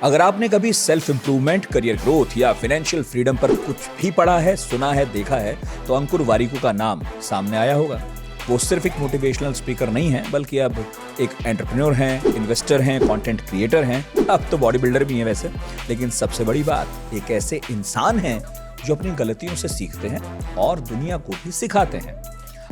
अगर आपने कभी सेल्फ इंप्रूवमेंट, करियर ग्रोथ या फाइनेंशियल फ्रीडम पर कुछ भी पढ़ा है, सुना है, देखा है, तो अंकुर वारिकू का नाम सामने आया होगा। वो सिर्फ एक मोटिवेशनल स्पीकर नहीं है, बल्कि अब एक एंटरप्रेन्योर हैं, इन्वेस्टर हैं, कंटेंट क्रिएटर हैं, अब तो बॉडी बिल्डर भी हैं वैसे। लेकिन सबसे बड़ी बात, एक ऐसे इंसान हैं जो अपनी गलतियों से सीखते हैं और दुनिया को भी सिखाते हैं।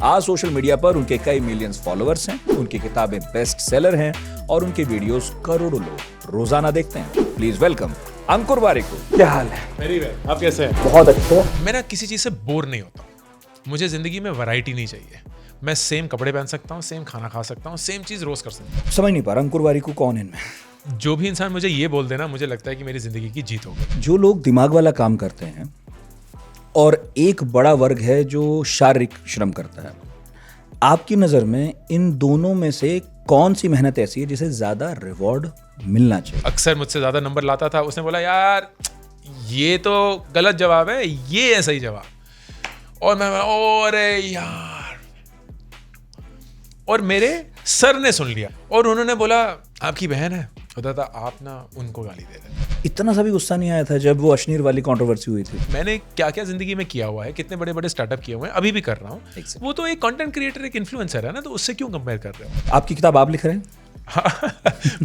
आज सोशल मीडिया पर उनके कई मिलियंस फॉलोअर्स हैं, उनकी किताबें बेस्ट सेलर हैं और उनके वीडियोस करोड़ों लोग रोजाना देखते हैं। प्लीज वेलकम अंकुर वारिकू। क्या हाल है? Very well. आप कैसे हैं? बहुत अच्छे। मैं ना किसी चीज़ से बोर नहीं होता। मुझे ज़िंदगी में वैरायटी नहीं चाहिए। मैं सेम कपड़े पहन सकता हूँ, सेम खाना खा सकता हूँ, सेम चीज़ रोज़ कर सकता हूँ। समझ नहीं पा रहा अंकुर वारिकू कौन है इनमें। जो भी इंसान मुझे ये बोल देना, मुझे लगता है कि मेरी ज़िंदगी की जीत हो गई। जो लोग दिमाग वाला काम करते हैं और एक बड़ा वर्ग है जो शारीरिक श्रम करता है, आपकी नज़र में इन दोनों में से कौन सी मेहनत ऐसी है जिसे ज़्यादा रिवॉर्ड मिलना चाहिए? अक्सर मुझसे ज़्यादा नंबर लाता था, उसने बोला यार ये तो गलत जवाब है, ये है सही जवाब। और मैं अरे यार, और मेरे सर ने सुन लिया और उन्होंने बोला आपकी बहन है, होता था आप ना उनको गाली दे रहे हैं। इतना सा भी गुस्सा नहीं आया था जब वो अश्नीर वाली कंट्रोवर्सी हुई थी? मैंने क्या क्या जिंदगी में किया हुआ है, कितने बड़े बड़े स्टार्टअप किए हुए हैं, अभी भी कर रहा हूँ। वो तो एक कंटेंट क्रिएटर, एक इन्फ्लुएंसर है ना, तो उससे क्यों कंपेयर कर रहे हो? आपकी किताब आप लिख रहे हैं?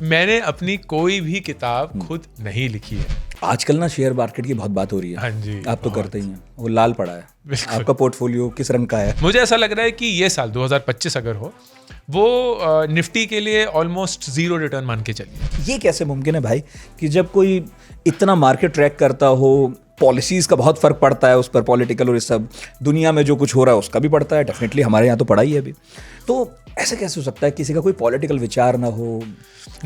मैंने अपनी कोई भी किताब खुद नहीं लिखी है। आजकल ना शेयर मार्केट की बहुत बात हो रही है। हाँ जी, आप तो करते ही हैं। वो लाल पड़ा है। बिल्कुल। आपका पोर्टफोलियो किस रंग का है? मुझे ऐसा लग रहा है कि ये साल 2025 अगर हो, वो निफ्टी के लिए ऑलमोस्ट 0 रिटर्न मान के चलिए। ये कैसे मुमकिन है भाई कि जब कोई इतना मार्केट ट्रैक करता हो, पॉलिसीज का बहुत फर्क पड़ता है उस पर, पॉलिटिकल और इस सब दुनिया में जो कुछ हो रहा है उसका भी पड़ता है, डेफिनेटली हमारे यहाँ तो पड़ा ही है अभी। तो ऐसे कैसे हो सकता है किसी का कोई पॉलिटिकल विचार ना हो,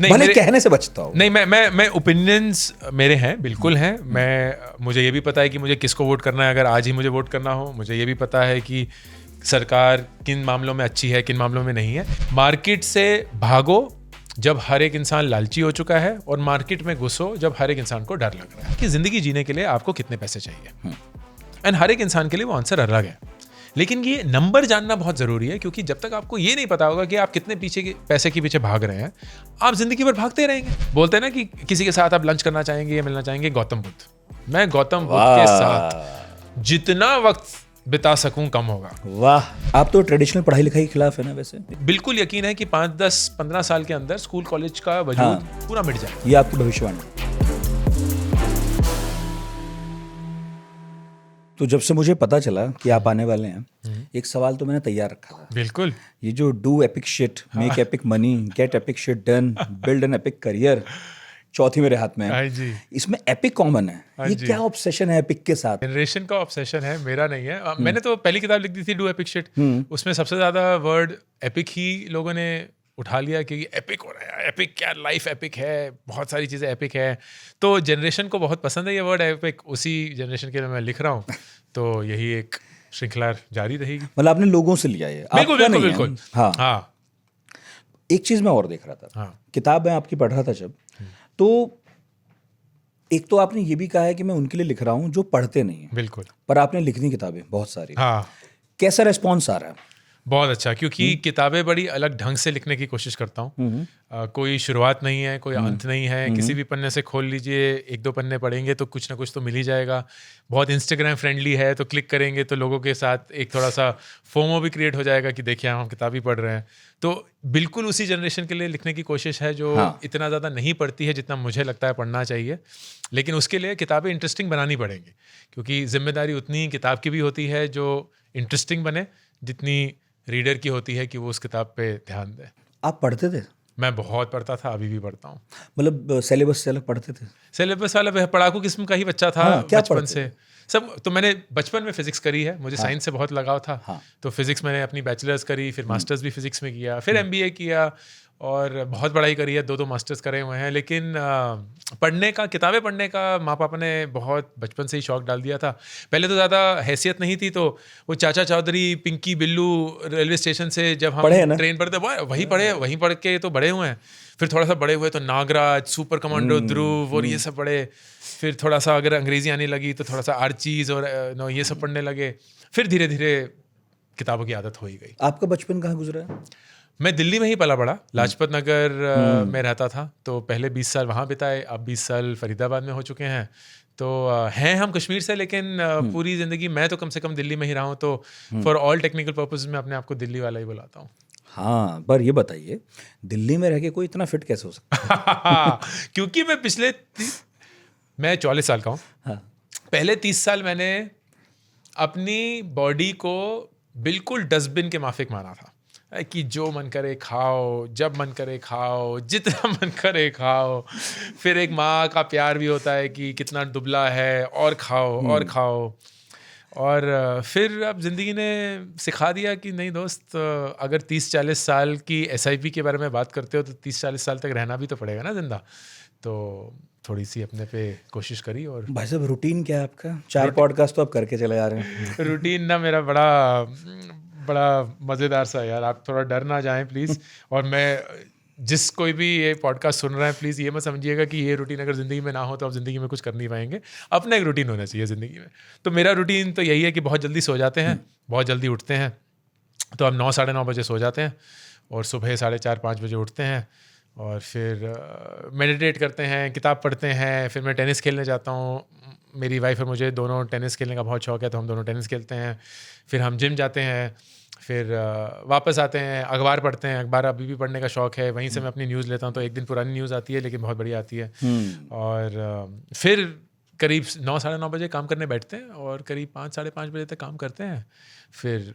भले कहने से बचता हो? नहीं, मैं ओपिनियंस मेरे हैं, बिल्कुल हैं। मुझे ये भी पता है कि मुझे किसको वोट करना है अगर आज ही मुझे वोट करना हो। मुझे ये भी पता है कि सरकार किन मामलों में अच्छी है, किन मामलों में नहीं है। मार्केट से भागो जब हर एक इंसान लालची हो चुका है, और मार्केट में घुसो जब हर एक इंसान को डर लग रहा है कि जिंदगी जीने के लिए आपको कितने पैसे चाहिए। एंड हर एक इंसान के लिए वो आंसर अलग है, लेकिन ये नंबर जानना बहुत जरूरी है, क्योंकि जब तक आपको ये नहीं पता होगा कि आप कितने पैसे के पीछे भाग रहे हैं, आप जिंदगी भर भागते रहेंगे। बोलते हैं ना कि किसी के साथ आप लंच करना चाहेंगे या मिलना चाहेंगे, गौतम बुद्ध। मैं गौतम बुद्ध के साथ जितना वक्त बिता सकूं कम होगा। वाह, आप तो ट्रेडिशनल पढ़ाई लिखाई के खिलाफ है ना वैसे? बिल्कुल यकीन है कि 5, 10, 15 साल के अंदर स्कूल कॉलेज का वजूद पूरा मिट जाए। ये आपकी भविष्यवाणी। तो जब से मुझे पता चला कि आप आने वाले हैं, एक सवाल तो मैंने तैयार रखा था। बिल्कुल। ये जो do epic shit, make epic money, gate epic shit done, build an epic career, चौथी मेरे हाथ में है। जी। इसमें एपिक कॉमन है। ये क्या ऑब्सेशन है एपिक के साथ? जनरेशन का ऑब्सेशन है, मेरा नहीं है। मैंने तो पहली किताब लिख दी थी, डू एपिक शिट। उसमें सबसे ज्यादा वर्ड एपिक ही लोगों ने उठा लिया कि एपिक हो रहा है, एपिक क्या, लाइफ एपिक है, बहुत सारी चीज़ें एपिक है। तो जनरेशन को बहुत पसंद है ये वर्ड एपिक, उसी जनरेशन के लिए मैं लिख रहा हूँ। तो यही एक श्रृंखला जारी रहेगी। मतलब आपने लोगों से लिया है? बिल्कुल। हाँ। एक चीज़ मैं और देख रहा था। हाँ। किताब मैं आपकी पढ़ रहा था जब, तो एक तो आपने ये भी कहा है कि मैं उनके लिए लिख रहा हूँ जो पढ़ते नहीं है। बिल्कुल। पर आपने लिखनी किताबें बहुत सारी। हाँ। कैसा रिस्पॉन्स आ रहा है? बहुत अच्छा, क्योंकि किताबें बड़ी अलग ढंग से लिखने की कोशिश करता हूँ। कोई शुरुआत नहीं है, कोई अंत नहीं है। किसी भी पन्ने से खोल लीजिए, 1-2 पन्ने पढ़ेंगे तो कुछ ना कुछ तो मिल ही जाएगा। बहुत इंस्टाग्राम फ्रेंडली है, तो क्लिक करेंगे तो लोगों के साथ एक थोड़ा सा फोमो भी क्रिएट हो जाएगा कि देखिए हम किताब ही पढ़ रहे हैं। तो बिल्कुल उसी जनरेशन के लिए लिखने की कोशिश है जो इतना ज़्यादा नहीं पढ़ती है जितना मुझे लगता है पढ़ना चाहिए। लेकिन उसके लिए किताबें इंटरेस्टिंग बनानी पड़ेंगी, क्योंकि जिम्मेदारी उतनी किताब की भी होती है जो इंटरेस्टिंग बने, जितनी रीडर की होती है कि वो उस किताब पे ध्यान दे। आप पढ़ते थे? मैं बहुत पढ़ता था, अभी भी पढ़ता हूँ। मतलब सिलेबस से अलग पढ़ते थे? सिलेबस वाला पढ़ाकू किस्म का ही बच्चा था। बचपन से सब। तो मैंने बचपन में फिजिक्स करी है, मुझे साइंस से बहुत लगाव था। तो फिजिक्स मैंने अपनी बैचलर्स करी, फिर मास्टर्स भी फिजिक्स में किया, फिर MBA किया, और बहुत पढ़ाई करी है, 2 मास्टर्स करे हुए हैं। लेकिन पढ़ने का, किताबें पढ़ने का माँ पापा ने बहुत बचपन से ही शौक डाल दिया था। पहले तो ज़्यादा हैसियत नहीं थी, तो वो चाचा चौधरी, पिंकी बिल्लू रेलवे स्टेशन से जब हम ट्रेन पढ़ते वहीं पढ़ के तो बड़े हुए हैं। फिर थोड़ा सा बड़े हुए तो नागराज, सुपर कमांडो ध्रुव और ये सब पढ़े। फिर थोड़ा सा अगर अंग्रेजी आने लगी तो थोड़ा सा आर्चीज़ और ये सब पढ़ने लगे। फिर धीरे धीरे किताबों की आदत हो ही गई। आपका बचपन कहाँ गुजरा है? मैं दिल्ली में ही पला बड़ा, लाजपत नगर में रहता था, तो पहले 20 साल वहाँ बिताए, अब 20 साल फरीदाबाद में हो चुके हैं। तो हैं हम कश्मीर से, लेकिन पूरी ज़िंदगी मैं तो कम से कम दिल्ली में ही रहा हूँ, तो फॉर ऑल टेक्निकल पर्पज मैं अपने आप को दिल्ली वाला ही बुलाता हूँ। हाँ, पर ये बताइए, दिल्ली में रह के कोई इतना फिट कैसे हो सकता है? क्योंकि मैं 44 साल का हूँ। हाँ। पहले 30 साल मैंने अपनी बॉडी को बिल्कुल डस्टबिन के माफिक माना था कि जो मन करे खाओ, जब मन करे खाओ, जितना मन करे खाओ। फिर एक माँ का प्यार भी होता है कि कितना दुबला है और खाओ और खाओ। और फिर अब ज़िंदगी ने सिखा दिया कि नहीं दोस्त, अगर 30-40 साल की SIP के बारे में बात करते हो तो 30-40 साल तक रहना भी तो पड़ेगा ना जिंदा। तो थोड़ी सी अपने पे कोशिश करी। और भाई साहब, रूटीन क्या है आपका? 4 पॉडकास्ट तो आप करके चले आ रहे हैं। रूटीन ना मेरा बड़ा मज़ेदार सा है यार, आप थोड़ा डर ना जाएं प्लीज़। और मैं जिस कोई भी ये पॉडकास्ट सुन रहा है, प्लीज़ ये मत समझिएगा कि ये रूटीन अगर ज़िंदगी में ना हो तो आप ज़िंदगी में कुछ कर नहीं पाएंगे। अपना एक रूटीन होना चाहिए ज़िंदगी में। तो मेरा रूटीन तो यही है कि बहुत जल्दी सो जाते हैं, बहुत जल्दी उठते हैं। तो हम 9-9:30 बजे सो जाते हैं और सुबह 4:30-5 बजे उठते हैं और फिर मेडिटेट करते हैं, किताब पढ़ते हैं। फिर मैं टेनिस खेलने जाता हूँ। मेरी वाइफ और मुझे दोनों टेनिस खेलने का बहुत शौक है, तो हम दोनों टेनिस खेलते हैं। फिर हम जिम जाते हैं, फिर वापस आते हैं, अखबार पढ़ते हैं। अखबार अभी भी पढ़ने का शौक है, वहीं से मैं अपनी न्यूज़ लेता हूँ। तो एक दिन पुरानी न्यूज़ आती है, लेकिन बहुत बढ़िया आती है। और फिर करीब 9-9:30 बजे काम करने बैठते हैं और करीब 5-5:30 बजे तक काम करते हैं। फिर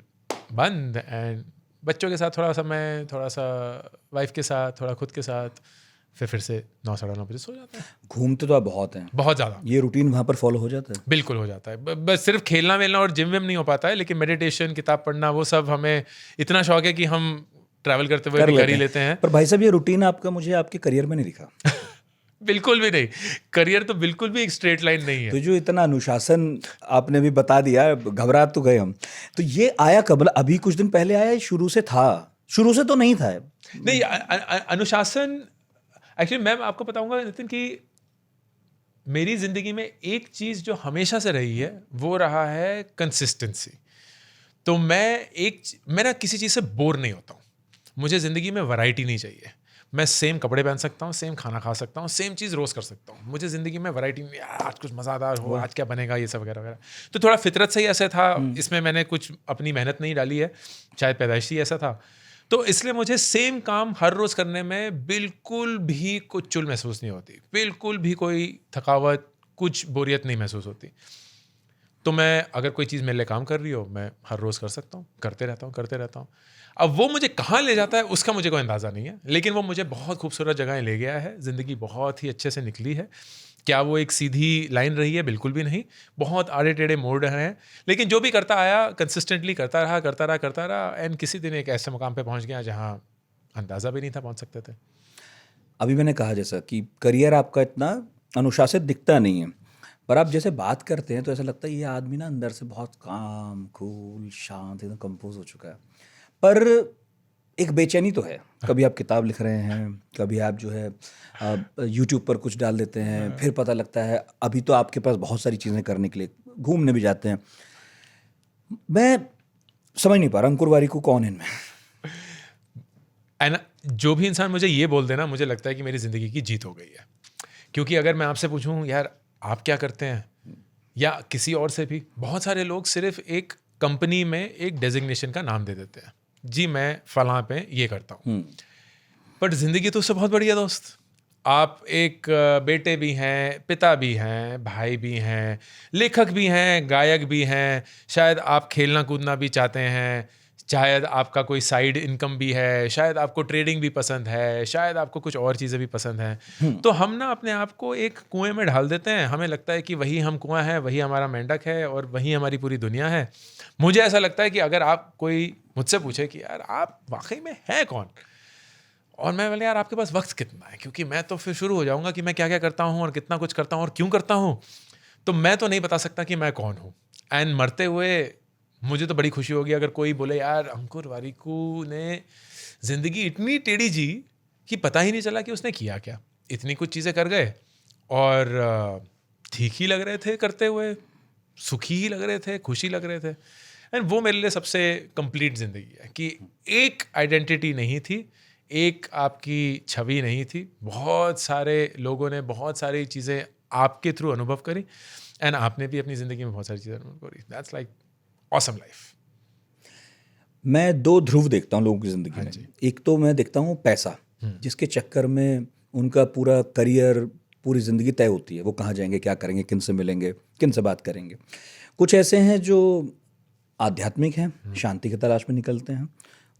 बंद, एंड बच्चों के साथ थोड़ा समय, थोड़ा सा वाइफ के साथ, थोड़ा खुद के साथ, फिर से 9-9:30 बजे सो जाते हैं। घूमते तो आप बहुत हैं, बहुत ज़्यादा। ये रूटीन वहाँ पर फॉलो हो जाता है? बिल्कुल हो जाता है। बस सिर्फ खेलना वेलना और जिम विम नहीं हो पाता है, लेकिन मेडिटेशन, किताब पढ़ना, वो सब हमें इतना शौक है कि हम ट्रैवल करते हुए भी कर ही लेते हैं। पर भाई साहब, ये रूटीन आपका मुझे आपके करियर में नहीं दिखा। बिल्कुल भी नहीं। करियर तो बिल्कुल भी एक स्ट्रेट लाइन नहीं है। तो जो इतना अनुशासन आपने भी बता दिया, घबरा तो गए हम। तो ये आया कब? अभी कुछ दिन पहले आया, शुरू से था? शुरू से तो नहीं था। नहीं, अनुशासन एक्चुअली मैं आपको बताऊंगा नितिन कि मेरी ज़िंदगी में एक चीज़ जो हमेशा से रही है वो रहा है कंसिस्टेंसी। तो मैं ना किसी चीज़ से बोर नहीं होता हूँ। मुझे ज़िंदगी में वैरायटी नहीं चाहिए। मैं सेम कपड़े पहन सकता हूँ, सेम खाना खा सकता हूँ, सेम चीज़ रोज़ कर सकता हूँ। मुझे ज़िंदगी में वैरायटी नहीं, आज कुछ मज़ेदार हो, आज क्या बनेगा, ये सब वगैरह वगैरह। तो थोड़ा फितरत से ही ऐसा था, इसमें मैंने कुछ अपनी मेहनत नहीं डाली है, शायद पैदाइशी ऐसा था। तो इसलिए मुझे सेम काम हर रोज़ करने में बिल्कुल भी कुछ चुल महसूस नहीं होती, बिल्कुल भी कोई थकावट, कुछ बोरियत नहीं महसूस होती। तो मैं अगर कोई चीज़ मेरे लिए काम कर रही हो, मैं हर रोज़ कर सकता हूँ, करते रहता हूँ। अब वो मुझे कहाँ ले जाता है उसका मुझे कोई अंदाज़ा नहीं है, लेकिन वो मुझे बहुत खूबसूरत जगह ले गया है। ज़िंदगी बहुत ही अच्छे से निकली है। क्या वो एक सीधी लाइन रही है? बिल्कुल भी नहीं। बहुत आड़े टेढ़े मोड़ हैं, लेकिन जो भी करता आया कंसिस्टेंटली करता रहा, एंड किसी दिन एक ऐसे मुकाम पे पहुंच गया जहां अंदाज़ा भी नहीं था पहुंच सकते थे। अभी मैंने कहा जैसा कि करियर आपका इतना अनुशासित दिखता नहीं है, पर आप जैसे बात करते हैं तो ऐसा लगता है ये आदमी ना अंदर से बहुत काम, कूल, शांत, एकदम कंपोज हो चुका है। पर एक बेचैनी तो है। कभी आप किताब लिख रहे हैं, कभी आप जो है यूट्यूब पर कुछ डाल देते हैं, फिर पता लगता है अभी तो आपके पास बहुत सारी चीज़ें करने के लिए, घूमने भी जाते हैं। मैं समझ नहीं पा रहा अंकुर वारिकू कौन है इनमें। एंड जो भी इंसान मुझे ये बोल देना, मुझे लगता है कि मेरी ज़िंदगी की जीत हो गई है। क्योंकि अगर मैं आपसे पूछूं यार आप क्या करते हैं, या किसी और से भी, बहुत सारे लोग सिर्फ एक कंपनी में एक डेजिग्नेशन का नाम दे देते हैं, जी मैं फलां पे ये करता हूँ। बट ज़िंदगी तो उससे बहुत बढ़िया दोस्त। आप एक बेटे भी हैं, पिता भी हैं, भाई भी हैं, लेखक भी हैं, गायक भी हैं, शायद आप खेलना कूदना भी चाहते हैं, शायद आपका कोई साइड इनकम भी है, शायद आपको ट्रेडिंग भी पसंद है, शायद आपको कुछ और चीज़ें भी पसंद हैं। तो हम ना अपने आप को एक कुएं में ढाल देते हैं। हमें लगता है कि वही हम कुआं है, वही हमारा मेंढक है और वही हमारी पूरी दुनिया है। मुझे ऐसा लगता है कि अगर आप कोई मुझसे पूछे कि यार आप वाकई में हैं कौन, और मैं बोले यार आपके पास वक्त कितना है, क्योंकि मैं तो फिर शुरू हो जाऊंगा कि मैं क्या क्या करता हूँ और कितना कुछ करता हूँ और क्यों करता हूँ, तो मैं तो नहीं बता सकता कि मैं कौन हूँ। एंड मरते हुए मुझे तो बड़ी खुशी होगी अगर कोई बोले यार अंकुर वारिकू ने ज़िंदगी इतनी टेढ़ी जी कि पता ही नहीं चला कि उसने किया क्या। इतनी कुछ चीज़ें कर गए और ठीक ही लग रहे थे करते हुए, सुखी ही लग रहे थे, खुशी लग रहे थे। एंड वो मेरे लिए सबसे कंप्लीट ज़िंदगी है कि एक आइडेंटिटी नहीं थी, एक आपकी छवि नहीं थी, बहुत सारे लोगों ने बहुत सारी चीज़ें आपके थ्रू अनुभव करी एंड आपने भी अपनी ज़िंदगी में बहुत सारी चीज़ें अनुभव करी. That's like awesome life. मैं दो ध्रुव देखता हूँ लोगों की ज़िंदगी में. एक तो मैं देखता हूँ पैसा, जिसके चक्कर में उनका पूरा करियर, पूरी ज़िंदगी तय होती है. वो कहाँ जाएंगे, क्या करेंगे, किन से मिलेंगे, किन से बात करेंगे. कुछ ऐसे हैं जो आध्यात्मिक हैं, शांति की तलाश में निकलते हैं,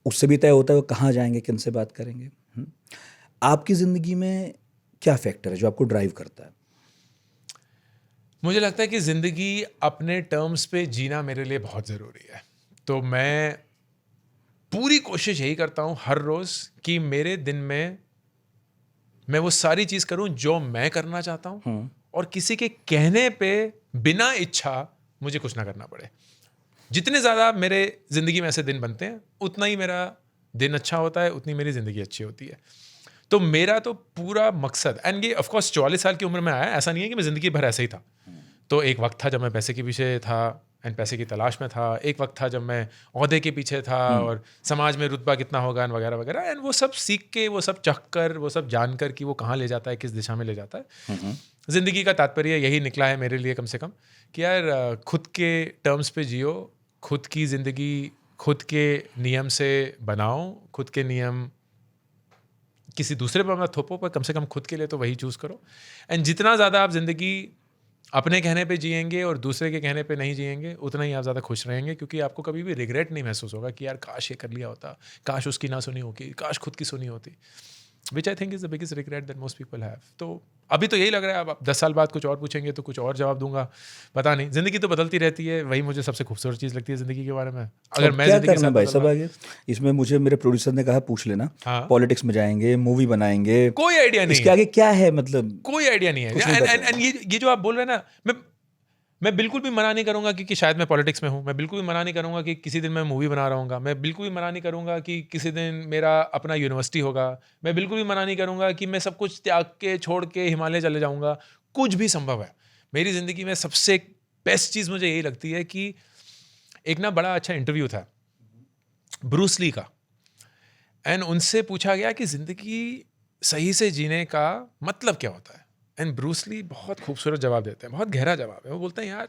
उससे भी तय होता है वो कहाँ जाएंगे, किन से बात करेंगे. आपकी ज़िंदगी में क्या फैक्टर है जो आपको ड्राइव करता है? मुझे लगता है कि ज़िंदगी अपने टर्म्स पे जीना मेरे लिए बहुत ज़रूरी है. तो मैं पूरी कोशिश यही करता हूँ हर रोज़ कि मेरे दिन में मैं वो सारी चीज़ करूँ जो मैं करना चाहता हूँ और किसी के कहने पे बिना इच्छा मुझे कुछ ना करना पड़े. जितने ज़्यादा मेरे ज़िंदगी में ऐसे दिन बनते हैं उतना ही मेरा दिन अच्छा होता है, उतनी मेरी ज़िंदगी अच्छी होती है. तो मेरा तो पूरा मकसद, एंड ये ऑफ कोर्स 44 साल की उम्र में आया, ऐसा नहीं है कि मैं ज़िंदगी भर ऐसे ही था. तो एक वक्त था जब मैं पैसे के पीछे था एंड पैसे की तलाश में था. एक वक्त था जब मैं ओहदे के पीछे था और समाज में रुतबा कितना होगा एंड वगैरह वगैरह. एंड वो सब सीख के, वो सब चख कर, वो सब जान कर कि वो कहाँ ले जाता है, किस दिशा में ले जाता है. ज़िंदगी का तात्पर्य यही निकला है मेरे लिए कम से कम कि यार खुद के टर्म्स पे जियो, खुद की ज़िंदगी खुद के नियम से बनाओ, खुद के नियम किसी दूसरे पर मत थोपो, पर कम से कम खुद के लिए तो वही चूज़ करो. एंड जितना ज़्यादा आप ज़िंदगी अपने कहने पे जिएंगे और दूसरे के कहने पे नहीं जिएंगे, उतना ही आप ज़्यादा खुश रहेंगे, क्योंकि आपको कभी भी रिग्रेट नहीं महसूस होगा कि यार काश ये कर लिया होता, काश उसकी ना सुनी होती, काश खुद की सुनी होती. Which I think is the biggest regret that most people have. तो अभी तो यही लग रहा है, अब 10 साल बाद कुछ और पूछेंगे तो कुछ और जवाब दूंगा, पता नहीं. ज़िंदगी तो बदलती रहती है, वही मुझे सबसे खूबसूरत चीज़ लगती है ज़िंदगी के बारे में. अगर मैं क्या ज़िंदगी के करना साथ भाई बदल सब रहा- आगे इसमें मुझे मेरे प्रोड्यूसर ने कहा पूछ लेना. हाँ. पॉलिटिक्स में जाएंगे, मूवी बनाएंगे, कोई आइडिया नहीं इसके है, आगे क्या है, मतलब कोई आइडिया नहीं कुछ नहीं है. पता। एंड ये जो आप बोल रहे हैं ना, मैं बिल्कुल भी मना नहीं करूंगा कि शायद मैं पॉलिटिक्स में हूं. मैं बिल्कुल भी मना नहीं करूंगा कि किसी दिन मैं मूवी बना रहा हूँगा. मैं बिल्कुल भी मना नहीं करूंगा कि किसी दिन मेरा अपना यूनिवर्सिटी होगा. मैं बिल्कुल भी मना नहीं करूंगा कि मैं सब कुछ त्याग के, छोड़ के हिमालय चले जाऊंगा. कुछ भी संभव है. मेरी ज़िंदगी में सबसे बेस्ट चीज़ मुझे यही लगती है कि एक ना बड़ा अच्छा इंटरव्यू था ब्रूस ली का, एंड उनसे पूछा गया कि ज़िंदगी सही से जीने का मतलब क्या होता है. एंड ब्रूस ली बहुत खूबसूरत जवाब देते हैं, बहुत गहरा जवाब है. वो बोलते हैं यार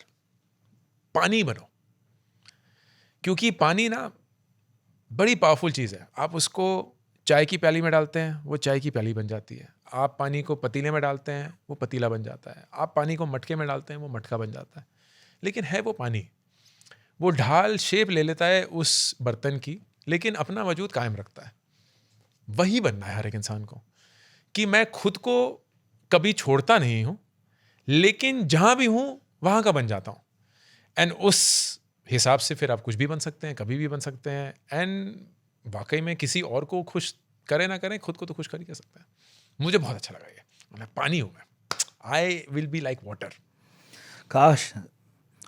पानी बनो, क्योंकि पानी ना बड़ी पावरफुल चीज़ है. आप उसको चाय की प्याली में डालते हैं, वो चाय की प्याली बन जाती है. आप पानी को पतीले में डालते हैं, वो पतीला बन जाता है. आप पानी को मटके में डालते हैं, वो मटका बन जाता है. लेकिन है वो पानी, वो ढाल शेप ले लेता है उस बर्तन की, लेकिन अपना वजूद कायम रखता है. वही बनना है हर एक इंसान को, कि मैं खुद को कभी छोड़ता नहीं हूँ, लेकिन जहाँ भी हूँ वहाँ का बन जाता हूँ. एंड उस हिसाब से फिर आप कुछ भी बन सकते हैं, कभी भी बन सकते हैं. एंड वाकई में किसी और को खुश करें ना करें, खुद को तो खुश कर ही कर सकते हैं. मुझे बहुत अच्छा लगा ये. मैं पानी हूँ, मैं I will be like water. काश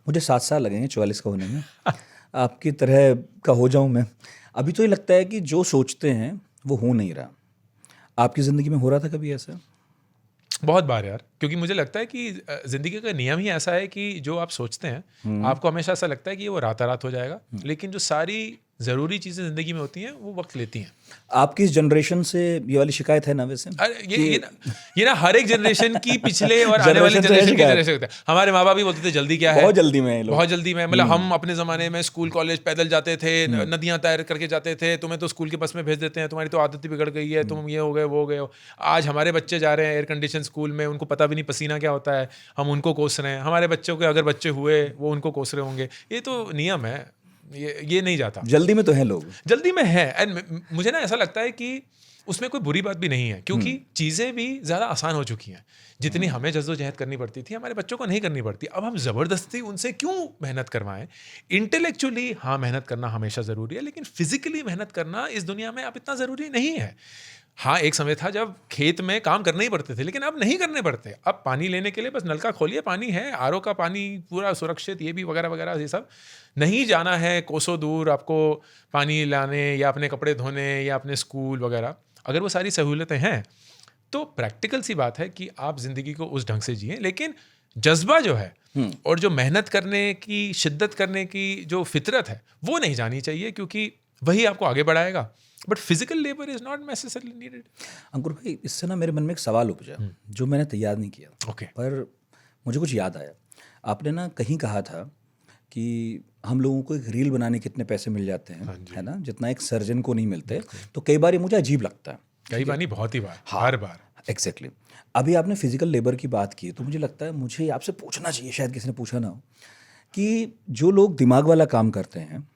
मुझे 7 साल लगेंगे 44 का होने में. आपकी तरह का हो जाऊं मैं. अभी तो ये लगता है कि जो सोचते हैं वो हो नहीं रहा. आपकी ज़िंदगी में हो रहा था कभी ऐसा? बहुत बार यार, क्योंकि मुझे लगता है कि ज़िंदगी का नियम ही ऐसा है कि जो आप सोचते हैं आपको हमेशा ऐसा लगता है कि वो रातारात हो जाएगा, लेकिन जो सारी ज़रूरी चीज़ें ज़िंदगी में होती हैं वो वक्त लेती हैं. आपकी इस जनरेशन से ये वाली शिकायत है ना वैसे? अरे ये ना हर एक जनरेशन की पिछले और आने वाली Generation से जनरेशन की शिकायत. जनरेशन होता है. हमारे माँ बाप भी बोलते थे जल्दी क्या है, बहुत जल्दी में ये लोग. बहुत जल्दी में. मतलब हम अपने ज़माने में स्कूल कॉलेज पैदल जाते थे, नदियाँ तैर करके जाते थे. तुम्हें तो स्कूल के बस में भेज देते हैं, तुम्हारी तो आदत ही बिगड़ गई है, तुम ये हो गए वो हो गए हो. आज हमारे बच्चे जा रहे हैं एयर कंडीशन स्कूल में, उनको पता भी नहीं पसीना क्या होता है, हम उनको कोस रहे हैं. हमारे बच्चों के अगर बच्चे हुए वो उनको कोस रहे होंगे. ये तो नियम है, ये नहीं जाता. जल्दी में तो है लोग. जल्दी में है. एंड मुझे ना ऐसा लगता है कि उसमें कोई बुरी बात भी नहीं है, क्योंकि चीज़ें भी ज़्यादा आसान हो चुकी हैं. जितनी हमें जद्दोजहद करनी पड़ती थी, हमारे बच्चों को नहीं करनी पड़ती. अब हम ज़बरदस्ती उनसे क्यों मेहनत करवाएं? इंटेलेक्चुअली हाँ मेहनत करना हमेशा ज़रूरी है, लेकिन फिजिकली मेहनत करना इस दुनिया में अब इतना ज़रूरी नहीं है. हाँ, एक समय था जब खेत में काम करने ही पड़ते थे, लेकिन अब नहीं करने पड़ते. अब पानी लेने के लिए बस नलका खोलिए, पानी है. आरओ का पानी पूरा सुरक्षित, ये भी वगैरह वगैरह, ये सब नहीं जाना है कोसों दूर आपको पानी लाने या अपने कपड़े धोने या अपने स्कूल वगैरह. अगर वो सारी सहूलतें हैं तो प्रैक्टिकल सी बात है कि आप जिंदगी को उस ढंग से जिए, लेकिन जज्बा जो है और जो मेहनत करने की, शिद्दत करने की जो फितरत है वो नहीं जानी चाहिए, क्योंकि वही आपको आगे बढ़ाएगा. But physical labour is not necessarily needed. Ankur भाई, इससे ना मेरे मन में एक सवाल उपजा जो मैंने तैयार नहीं किया, ओके. पर मुझे कुछ याद आया. आपने ना कहीं कहा था कि हम लोगों को एक रील बनाने कितने पैसे मिल जाते हैं, है ना, जितना एक सर्जन को नहीं मिलते. तो कई बार ये मुझे अजीब लगता है. कई बार नहीं, बहुत ही बार, हर बार. एग्जैक्टली. अभी आपने फिजिकल लेबर की बात की, तो मुझे लगता है मुझे आपसे पूछना चाहिए, शायद किसी ने पूछा ना हो, कि जो लोग दिमाग वाला काम करते हैं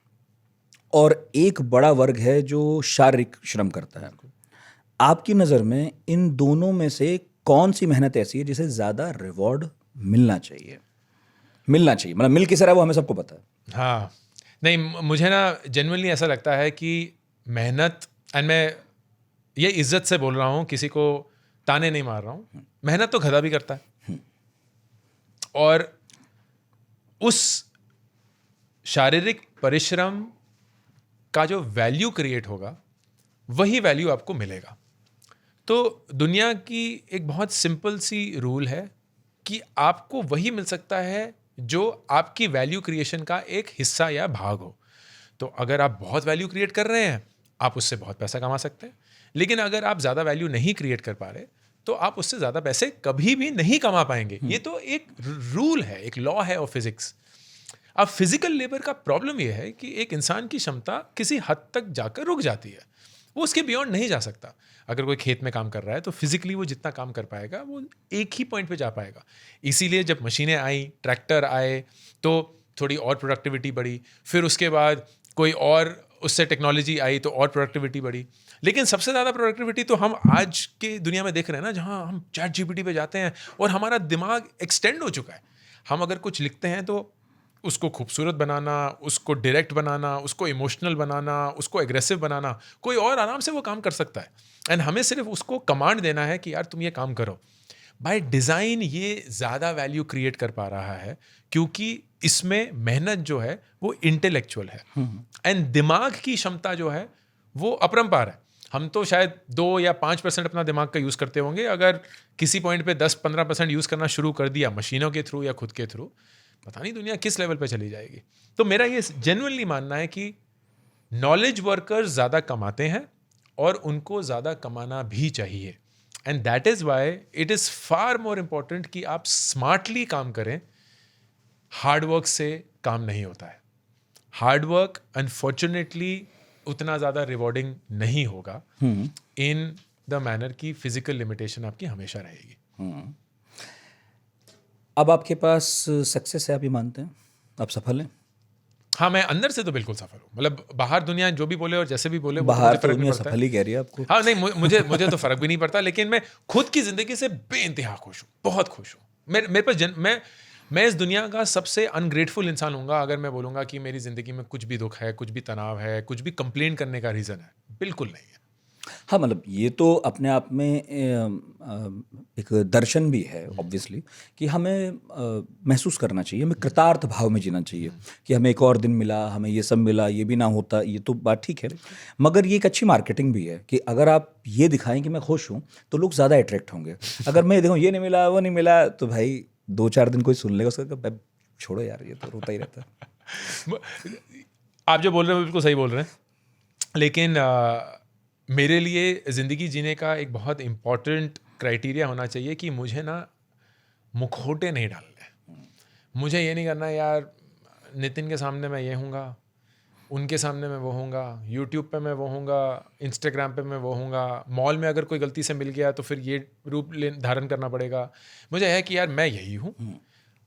और एक बड़ा वर्ग है जो शारीरिक श्रम करता है, आपकी नज़र में इन दोनों में से कौन सी मेहनत ऐसी है जिसे ज़्यादा रिवॉर्ड मिलना चाहिए? मतलब मिल किस रहा है वो हमें सबको पता है. हाँ, नहीं, मुझे ना जेन्युइनली ऐसा लगता है कि मेहनत, एंड मैं ये इज्जत से बोल रहा हूँ, किसी को ताने नहीं मार रहा हूँ, मेहनत तो गधा भी करता है. और उस शारीरिक परिश्रम का जो वैल्यू क्रिएट होगा, वही वैल्यू आपको मिलेगा. तो दुनिया की एक बहुत सिंपल सी रूल है कि आपको वही मिल सकता है जो आपकी वैल्यू क्रिएशन का एक हिस्सा या भाग हो. तो अगर आप बहुत वैल्यू क्रिएट कर रहे हैं, आप उससे बहुत पैसा कमा सकते हैं. लेकिन अगर आप ज़्यादा वैल्यू नहीं क्रिएट कर पा रहे, तो आप उससे ज़्यादा पैसे कभी भी नहीं कमा पाएंगे. ये तो एक रूल है, एक लॉ है ऑफ फिजिक्स. अब फिजिकल लेबर का प्रॉब्लम यह है कि एक इंसान की क्षमता किसी हद तक जाकर रुक जाती है, वो उसके बियॉन्ड नहीं जा सकता. अगर कोई खेत में काम कर रहा है तो फिजिकली वो जितना काम कर पाएगा वो एक ही पॉइंट पे जा पाएगा. इसीलिए जब मशीनें आई, ट्रैक्टर आए, तो थोड़ी और प्रोडक्टिविटी बढ़ी. फिर उसके बाद कोई और उससे टेक्नोलॉजी आई तो और प्रोडक्टिविटी बढ़ी. लेकिन सबसे ज़्यादा प्रोडक्टिविटी तो हम आज के दुनिया में देख रहे हैं ना, जहाँ हम चैट जीपीटी पे जाते हैं और हमारा दिमाग एक्सटेंड हो चुका है. हम अगर कुछ लिखते हैं तो उसको खूबसूरत बनाना, उसको डायरेक्ट बनाना, उसको इमोशनल बनाना, उसको एग्रेसिव बनाना, कोई और आराम से वो काम कर सकता है. एंड हमें सिर्फ उसको कमांड देना है कि यार तुम ये काम करो. बाय डिज़ाइन ये ज़्यादा वैल्यू क्रिएट कर पा रहा है, क्योंकि इसमें मेहनत जो है वो इंटेलेक्चुअल है, एंड दिमाग की क्षमता जो है वो अपरंपार है. हम तो शायद 2 या 5% अपना दिमाग का यूज़ करते होंगे. अगर किसी पॉइंट पे 10-15% यूज़ करना शुरू कर दिया मशीनों के थ्रू या खुद के थ्रू, पता नहीं दुनिया किस लेवल पे चली जाएगी. तो मेरा ये जेन्युइनली मानना है कि नॉलेज वर्कर्स ज़्यादा कमाते हैं और उनको ज़्यादा कमाना भी चाहिए. And that is why it is far more important कि आप स्मार्टली काम करें. हार्ड वर्क से काम नहीं होता है. हार्ड वर्क अनफॉर्चुनेटली उतना ज़्यादा रिवॉर्डिंग नहीं होगा इन द मैनर की फिजिकल लिमिटेशन आपकी हमेशा रहेगी. अब आपके पास सक्सेस है, आप ये मानते हैं आप सफल हैं? हाँ, मैं अंदर से तो बिल्कुल सफल हूँ. मतलब बाहर दुनिया जो भी बोले और जैसे भी बोले, बाहर तो दुनिया सफल ही कह रही है आपको. हाँ, नहीं, मुझे तो फर्क भी नहीं पड़ता. लेकिन मैं खुद की जिंदगी से बेइंतहा खुश हूँ, बहुत खुश हूँ. मेरे पास मैं इस दुनिया का सबसे अनग्रेटफुल इंसान हूँगा अगर मैं बोलूँगा कि मेरी ज़िंदगी में कुछ भी दुख है, कुछ भी तनाव है, कुछ भी कंप्लेंट करने का रीज़न है. बिल्कुल नहीं है. हाँ, मतलब ये तो अपने आप में एक दर्शन भी है ऑब्वियसली, कि हमें महसूस करना चाहिए, हमें कृतार्थ भाव में जीना चाहिए कि हमें एक और दिन मिला, हमें ये सब मिला, ये भी ना होता, ये तो बात ठीक है. मगर ये एक अच्छी मार्केटिंग भी है कि अगर आप ये दिखाएं कि मैं खुश हूँ तो लोग ज़्यादा अट्रैक्ट होंगे. अगर मैं देखूँ ये नहीं मिला, वो नहीं मिला, तो भाई 2-4 दिन कोई सुन लेगा उसका, छोड़ो यार, ये तो रोता ही रहता है. आप जो बोल रहे हैं बिल्कुल सही बोल रहे हैं. लेकिन मेरे लिए ज़िंदगी जीने का एक बहुत इम्पॉर्टेंट क्राइटेरिया होना चाहिए कि मुझे ना मुखौटे नहीं डालने. मुझे ये नहीं करना यार नितिन के सामने मैं ये हूँगा, उनके सामने मैं वो हूँगा, यूट्यूब पे मैं वो हूँगा, इंस्टाग्राम पे मैं वो हूँगा, मॉल में अगर कोई गलती से मिल गया तो फिर ये रूप धारण करना पड़ेगा. मुझे है कि यार मैं यही हूँ,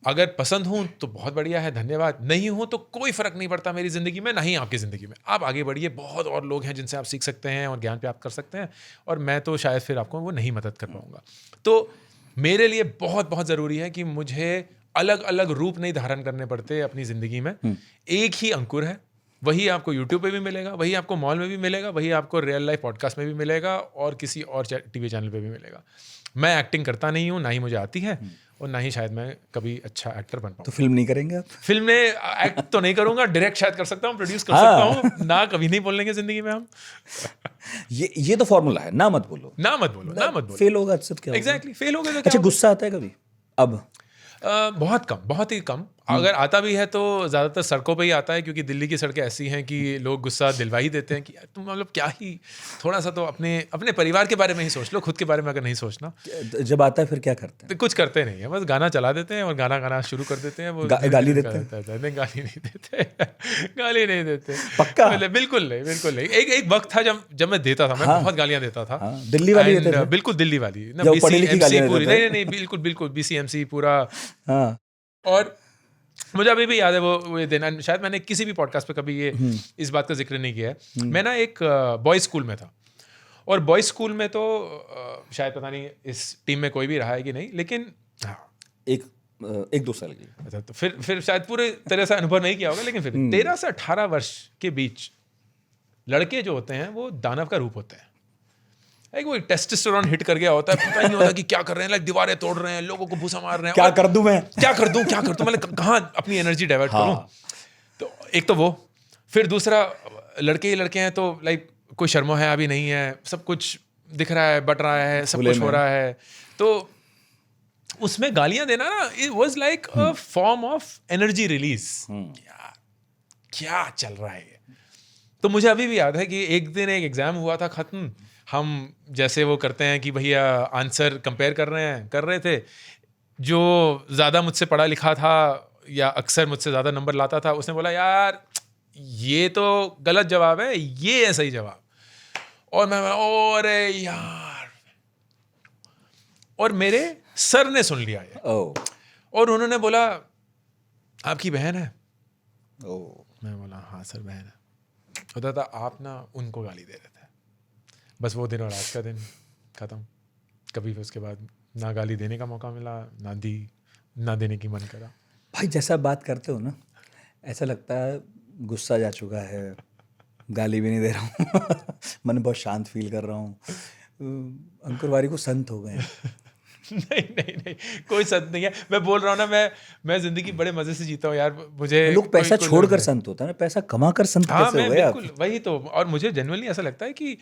अगर पसंद हूँ तो बहुत बढ़िया है, धन्यवाद. नहीं हूँ तो कोई फ़र्क नहीं पड़ता मेरी ज़िंदगी में, ना ही आपकी ज़िंदगी में. आप आगे बढ़िए, बहुत और लोग हैं जिनसे आप सीख सकते हैं और ज्ञान प्राप्त कर सकते हैं, और मैं तो शायद फिर आपको वो नहीं मदद कर पाऊँगा. तो मेरे लिए बहुत बहुत ज़रूरी है कि मुझे अलग अलग रूप नहीं धारण करने पड़ते अपनी ज़िंदगी में. एक ही अंकुर है, वही आपको यूट्यूब पे भी मिलेगा, वही आपको मॉल में भी मिलेगा, वही आपको रियल लाइफ पॉडकास्ट में भी मिलेगा और किसी और टीवी चैनल पे भी मिलेगा. मैं एक्टिंग करता नहीं हूँ, ना ही मुझे आती है, और ना ही शायद मैं कभी अच्छा एक्टर बन पाऊँ। तो फिल्म नहीं करेंगे आप? फिल्म में एक्ट तो नहीं करूंगा, डायरेक्ट शायद कर सकता हूँ, प्रोड्यूस कर हाँ। सकता हूँ, ना कभी नहीं बोलेंगे जिंदगी में हम। ये तो फॉर्मूला है, ना मत बोलो। ना मत बोलो, ना मत बोलो। फेल होगा तो क्या होगा? एग्जैक्टली, फेल हो गए तो अच्छा, क्या गुस्सा आता है कभी? अब बहुत कम, बहुत ही कम। अगर आता भी है तो ज़्यादातर सड़कों पे ही आता है, क्योंकि दिल्ली की सड़कें ऐसी हैं कि लोग गुस्सा दिलवा ही देते हैं कि यार तुम मतलब क्या ही, थोड़ा सा तो अपने अपने परिवार के बारे में ही सोच लो, खुद के बारे में अगर नहीं सोचना। जब आता है फिर क्या करते हैं? तो कुछ करते नहीं है, बस गाना चला देते हैं और गाना गाना शुरू कर देते हैं। वो गाली देते हैं? नहीं, गाली नहीं देते। गाली नहीं देते, पक्का? बिल्कुल नहीं, बिल्कुल नहीं। एक वक्त था जब मैं देता था, मैं बहुत गालियां देता था। दिल्ली वाली देते थे? बिल्कुल दिल्ली वाली ना, जो पढ़ी लिखी गालियां पूरी। देते थे? नहीं, बिल्कुल बिल्कुल BCMC पूरा। हाँ। और मुझे अभी भी याद है वो दिन, शायद मैंने किसी भी पॉडकास्ट पे कभी ये इस बात का जिक्र नहीं किया है। मैं ना एक बॉयज स्कूल में था, और बॉयज स्कूल में तो शायद पता नहीं इस टीम में कोई भी रहा है कि नहीं, लेकिन हाँ, एक 2 साल की। अच्छा, तो फिर शायद पूरे तरह से अनुभव नहीं किया होगा, लेकिन फिर 13 से 18 वर्ष के बीच लड़के जो होते हैं वो दानव का रूप होते हैं। एक वो टेस्टोस्टेरोन हिट कर गया होता है, पता ही नहीं होता कि क्या कर रहे हैं, लाइक दीवारें तोड़ रहे हैं, लोगों को भूसा मार रहे हैं, क्या कर दूं मैं, क्या कर दूं मतलब कहाँ अपनी एनर्जी डाइवर्ट करूं। तो एक तो वो, फिर दूसरा लड़के ही लड़के हैं तो लाइक कोई शर्मो है अभी नहीं है, सब कुछ दिख रहा है, बट रहा है, सब कुछ हो रहा है। तो उसमें गालियां देना ना, it was like a form of energy release. क्या चल रहा है। तो मुझे अभी भी याद है कि एक दिन एक एग्जाम हुआ था खत्म, हम जैसे वो करते हैं कि भैया आंसर कंपेयर कर रहे थे। जो ज़्यादा मुझसे पढ़ा लिखा था या अक्सर मुझसे ज़्यादा नंबर लाता था, उसने बोला यार ये तो गलत जवाब है, ये है सही जवाब। और मैं अरे यार, और मेरे सर ने सुन लिया ये। और उन्होंने बोला आपकी बहन है? मैं बोला हाँ सर बहन है। होता था आप ना उनको गाली दे रहे थे। बस वो दिन और आज का दिन ख़त्म। कभी उसके बाद ना गाली देने का मौका मिला, ना देने की मन करा। भाई जैसा बात करते हो ना, ऐसा लगता है गुस्सा जा चुका है, गाली भी नहीं दे रहा हूँ मन बहुत शांत फील कर रहा हूँ। अंकुर वारी को संत हो गए। नहीं, कोई संत नहीं है। मैं बोल रहा हूँ ना, मैं जिंदगी बड़े मजे से जीता हूँ यार। मुझे लोग पैसा छोड़कर संत होता है ना, पैसा कमा कर संत कैसे हो गए आप? बिल्कुल वही तो। और मुझे जेन्युइनली ऐसा लगता है कि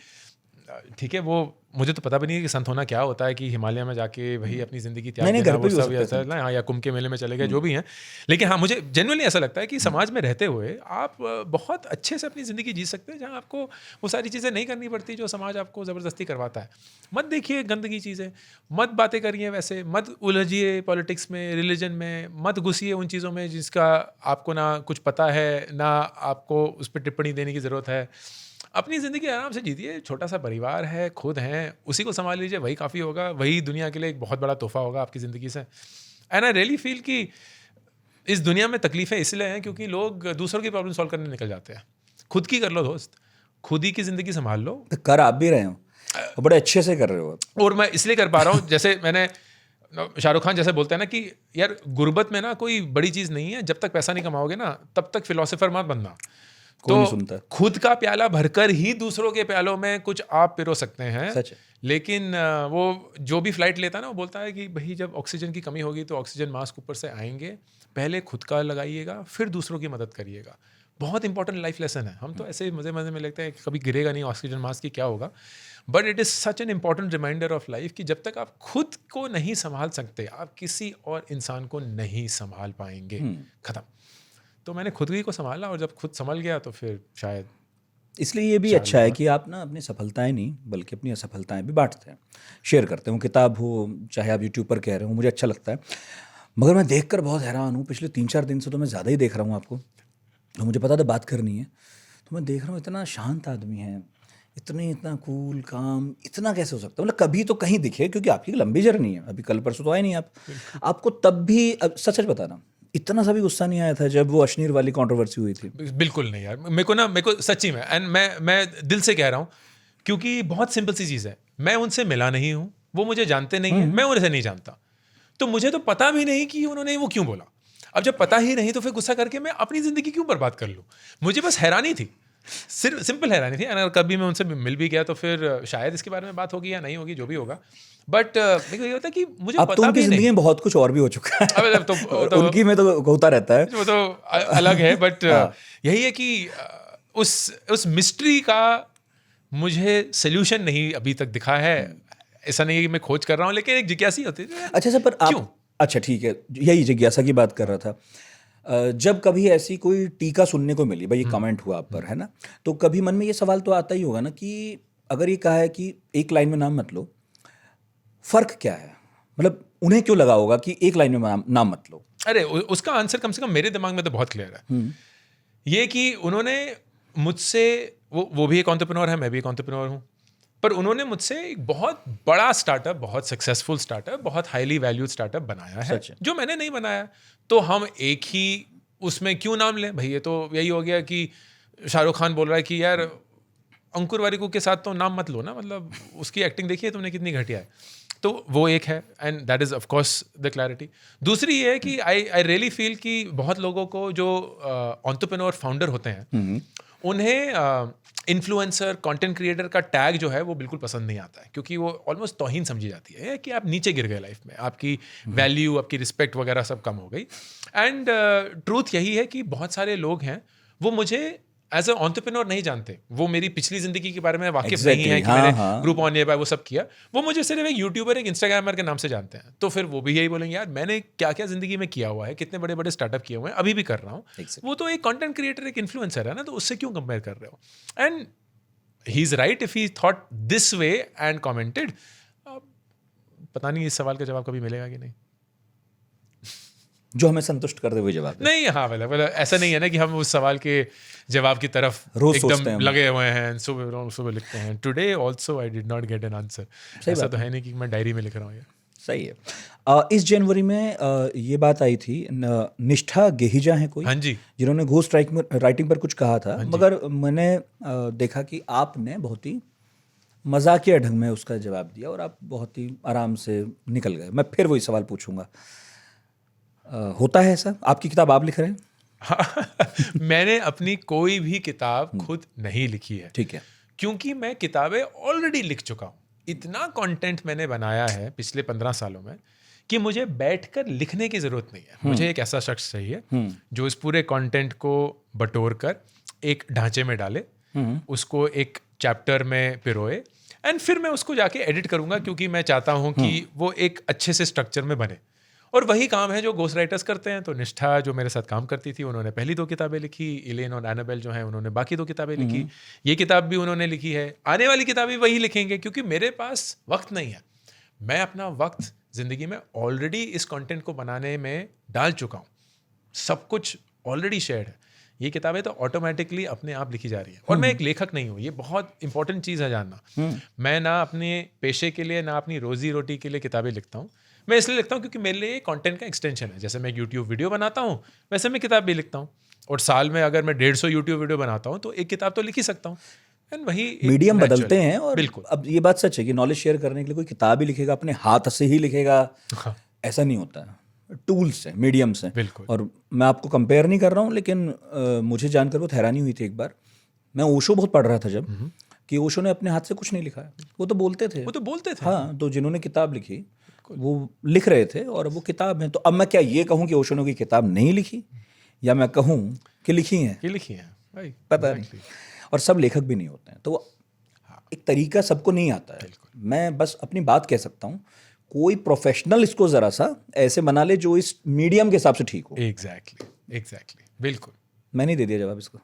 ठीक है, वो मुझे तो पता भी नहीं है कि संत होना क्या होता है, कि हिमालय में जाके वही अपनी जिंदगी त्याग देना, वो सब ऐसा है ना, या कुंभ के मेले में चले गए, जो भी हैं। लेकिन हाँ, मुझे जेन्युइनली ऐसा लगता है कि समाज में रहते हुए आप बहुत अच्छे से अपनी ज़िंदगी जी सकते हैं, जहाँ आपको वो सारी चीज़ें नहीं करनी पड़ती जो समाज आपको ज़बरदस्ती करवाता है। मत देखिए गंदगी चीज़ें, मत बातें करिए वैसे, मत उलझिए पॉलिटिक्स में, रिलीजन में, मत घुसिए उन चीज़ों में जिसका आपको ना कुछ पता है, ना आपको उस पर टिप्पणी देने की ज़रूरत है। अपनी ज़िंदगी आराम से जीतिए, छोटा सा परिवार है, खुद हैं, उसी को संभाल लीजिए, वही काफ़ी होगा, वही दुनिया के लिए एक बहुत बड़ा तोहफा होगा आपकी ज़िंदगी से। एंड आई रियली फील कि इस दुनिया में तकलीफ़ें इसलिए हैं क्योंकि लोग दूसरों की प्रॉब्लम सॉल्व करने निकल जाते हैं। खुद की कर लो दोस्त, खुद ही की ज़िंदगी संभाल लो। तो कर आप भी रहे हो, बड़े अच्छे से कर रहे हो। और मैं इसलिए कर पा रहा हूँ, जैसे मैंने शाहरुख खान जैसे बोलते हैं ना कि यार गुर्बत में ना कोई बड़ी चीज़ नहीं है, जब तक पैसा नहीं कमाओगे ना तब तक फिलोसोफर मत बनना। तो खुद का प्याला भरकर ही दूसरों के प्यालों में कुछ आप पिरो सकते हैं। सच है। लेकिन वो जो भी फ्लाइट लेता है ना, वो बोलता है कि भाई जब ऑक्सीजन की कमी होगी तो ऑक्सीजन मास्क ऊपर से आएंगे, पहले खुद का लगाइएगा, फिर दूसरों की मदद करिएगा। बहुत इंपॉर्टेंट लाइफ लेसन है। हम तो ऐसे मज़े में लगते हैं कि कभी गिरेगा नहीं ऑक्सीजन मास्क की क्या होगा, but it is such an important reminder of life कि जब तक आप खुद को नहीं संभाल सकते, आप किसी और इंसान को नहीं संभाल पाएंगे। ख़त्म। तो मैंने खुद ही को संभाला, और जब खुद संभल गया तो फिर शायद इसलिए ये भी अच्छा है कि आप ना अपनी सफलताएं नहीं बल्कि अपनी असफलताएं भी बांटते हैं, शेयर करते हैं। किताब हो, चाहे आप यूट्यूब पर कह रहे हो, मुझे अच्छा लगता है। मगर मैं देखकर बहुत हैरान हूँ, पिछले 3-4 दिन से तो मैं ज़्यादा ही देख रहा हूँ आपको। तो मुझे पता था बात करनी है, तो मैं देख रहा हूँ इतना शांत आदमी है, इतना कूल काम, इतना कैसे हो सकता है? मतलब कभी तो कहीं दिखे, क्योंकि आपकी लंबी जर्नी है, अभी कल परसों तो आए नहीं आप। आपको तब भी सच बताना, इतना सा भी गुस्सा नहीं आया था जब वो अश्नीर वाली कंट्रोवर्सी हुई थी? बिल्कुल नहीं यार, मेरे को सच्ची में, एंड मैं दिल से कह रहा हूँ, क्योंकि बहुत सिंपल सी चीज़ है। मैं उनसे मिला नहीं हूँ, वो मुझे जानते नहीं है, मैं उनसे नहीं जानता, तो मुझे तो पता भी नहीं कि उन्होंने वो क्यों बोला। अब जब पता ही नहीं तो फिर गुस्सा करके मैं अपनी ज़िंदगी क्यों बर्बाद कर लूँ? मुझे बस हैरानी थी सिंपल हैरानी थी। अगर कभी मैं उनसे मिल भी गया तो फिर शायद इसके बारे में बात होगी या नहीं होगी, जो भी होगा। बट मेरे को ये होता है कि मुझे अब तो पता उनकी भी जिंदगी नहीं। में बहुत कुछ और भी हो चुका है। अब तो उनकी में तो होता रहता है। वो तो अलग है, बट हाँ। यही है कि उस मिस्ट्री का मुझे सोल्यूशन नहीं अभी तक दिखा है। ऐसा नहीं है कि मैं खोज कर रहा हूँ, लेकिन एक जिज्ञासा होती है। अच्छा सर, पर क्यों? आप, अच्छा ठीक है, यही जिज्ञासा की बात कर रहा था। जब कभी ऐसी कोई टीका सुनने को मिली, भाई ये कमेंट हुआ आप पर, है ना, तो कभी मन में ये सवाल तो आता ही होगा ना कि अगर ये कहा है कि एक लाइन में नाम मत लो, फर्क क्या है? मतलब उन्हें क्यों लगा होगा कि एक लाइन में नाम मत लो? अरे उसका आंसर कम से कम मेरे दिमाग में तो बहुत क्लियर है। ये कि उन्होंने मुझसे, वो भी एक एंटरप्रेन्योर है, मैं भी एक एंटरप्रेन्योर हूँ, पर उन्होंने मुझसे एक बहुत बड़ा स्टार्टअप, बहुत सक्सेसफुल स्टार्टअप, बहुत हाईली वैल्यूड स्टार्टअप बनाया है, जो मैंने नहीं बनाया। तो हम एक ही उसमें क्यों नाम लें भाई? ये तो यही हो गया कि शाहरुख खान बोल रहा है कि यार अंकुर वारिकू के साथ तो नाम मत लो ना, मतलब उसकी एक्टिंग देखिए तुमने कितनी घटिया है। तो वो एक है, and that is of course the clarity. दूसरी ये है कि आई रियली फील कि बहुत लोगों को जो एंटरप्रेन्योर फाउंडर होते हैं उन्हें इन्फ्लुएंसर, कंटेंट क्रिएटर का टैग जो है वो बिल्कुल पसंद नहीं आता है, क्योंकि वो ऑलमोस्ट तौहीन समझी जाती है कि आप नीचे गिर गए लाइफ में, आपकी वैल्यू, आपकी रिस्पेक्ट वगैरह सब कम हो गई। एंड ट्रूथ यही है कि बहुत सारे लोग हैं वो मुझे एज अ एंटरप्रेन्योर नहीं जानते, वो मेरी पिछली जिंदगी के बारे में वाकिफ नहीं है कि मैंने ग्रुप ऑन ये वो सब किया। वो मुझे सिर्फ एक यूट्यूबर, एक इंस्टाग्रामर के नाम से जानते हैं। तो फिर वो भी यही बोलेंगे यार मैंने क्या क्या जिंदगी में किया हुआ है, कितने बड़े बड़े स्टार्टअप किए हुए हैं, अभी भी कर रहा हूँ। वो तो एक कंटेंट क्रिएटर, एक इन्फ्लुएंसर है ना, तो उससे क्यों कंपेयर कर रहे हो? And he is right if he thought this way and commented. पता नहीं इस सवाल का जवाब कभी मिलेगा कि नहीं, जो हमें संतुष्ट कर दे वही जवाब है। नहीं। हाँ, मतलब ऐसा नहीं है ना कि हम उस सवाल के जवाब की तरफ रोज सोचते हैं एकदम लगे हुए हैं, सुबह लिखते हैं today also I did not get an answer. ऐसा तो है नहीं कि मैं डायरी में लिख रहा हूँ ये। सही है। इस जनवरी में ये बात आई थी, निष्ठा गेहिजा है कोई, हाँ जी, जिन्होंने घोस्ट राइटिंग पर कुछ कहा था, मगर मैंने देखा कि आपने बहुत ही मजाकिया ढंग में उसका जवाब दिया और आप बहुत ही आराम से निकल गए। मैं फिर वही सवाल पूछूंगा, होता है ऐसा? आपकी किताब आप लिख रहे हैं? मैंने अपनी कोई भी किताब खुद नहीं लिखी है, ठीक है, क्योंकि मैं किताबें ऑलरेडी लिख चुका हूँ। इतना कंटेंट मैंने बनाया है पिछले 15 सालों में कि मुझे बैठकर लिखने की जरूरत नहीं है। मुझे एक ऐसा शख्स चाहिए जो इस पूरे कंटेंट को बटोर कर एक ढांचे में डाले, उसको एक चैप्टर में पिरोए, एंड फिर मैं उसको जाके एडिट करूंगा, क्योंकि मैं चाहता हूं कि वो एक अच्छे से स्ट्रक्चर में बने। और वही काम है जो घोस्ट राइटर्स करते हैं। तो निष्ठा जो मेरे साथ काम करती थी, उन्होंने पहली 2 किताबें लिखी, इलेन और एनाबेल जो हैं उन्होंने बाकी 2 किताबें लिखी, ये किताब भी उन्होंने लिखी है, आने वाली किताबें वही लिखेंगे, क्योंकि मेरे पास वक्त नहीं है। मैं अपना वक्त ज़िंदगी में ऑलरेडी इस कंटेंट को बनाने में डाल चुका हूँ, सब कुछ ऑलरेडी शेयर्ड है। ये किताबें तो ऑटोमेटिकली अपने आप लिखी जा रही है। और मैं एक लेखक नहीं हूँ, ये बहुत इंपॉर्टेंट चीज़ है जानना। मैं ना अपने पेशे के लिए, ना अपनी रोजी रोटी के लिए किताबें लिखता हूँ। मैं इसलिए लिखता हूँ क्योंकि मेरे लिए कंटेंट का एक्सटेंशन है। जैसे मैं यूट्यूब वीडियो बनाता हूँ, वैसे मैं किताब भी लिखता हूँ। और साल में अगर मैं 150 यूट्यूब वीडियो बनाता हूँ तो एक किताब तो लिख ही सकता हूँ। एंड वही मीडियम बदलते हैं। और बिल्कुल, अब ये बात सच है कि नॉलेज शेयर करने के लिए कोई किताब ही लिखेगा, अपने हाथ से ही लिखेगा, ऐसा नहीं होता है। टूल्स हैं, मीडियम्स हैं। बिल्कुल। और मैं आपको कंपेयर नहीं कर रहा हूँ, लेकिन मुझे जानकर बहुत हैरानी हुई थी। एक बार मैं ओशो बहुत पढ़ रहा था जब, कि ओशो ने अपने हाथ से कुछ नहीं लिखा है। वो तो बोलते थे। हाँ, तो जिन्होंने किताब लिखी वो लिख रहे थे, और वो किताब है। तो अब मैं क्या ये कहूँ कि ओशो ने कोई किताब नहीं लिखी, या मैं कहूँ कि लिखी है? भाई, पता नहीं। और सब लेखक भी नहीं होते हैं, तो एक तरीका सबको नहीं आता है। मैं बस अपनी बात कह सकता हूँ, कोई प्रोफेशनल इसको जरा सा ऐसे बना ले जो इस मीडियम के हिसाब से ठीक हो। एग्जैक्टली, बिल्कुल। मैंने ही दे दिया जवाब इसको।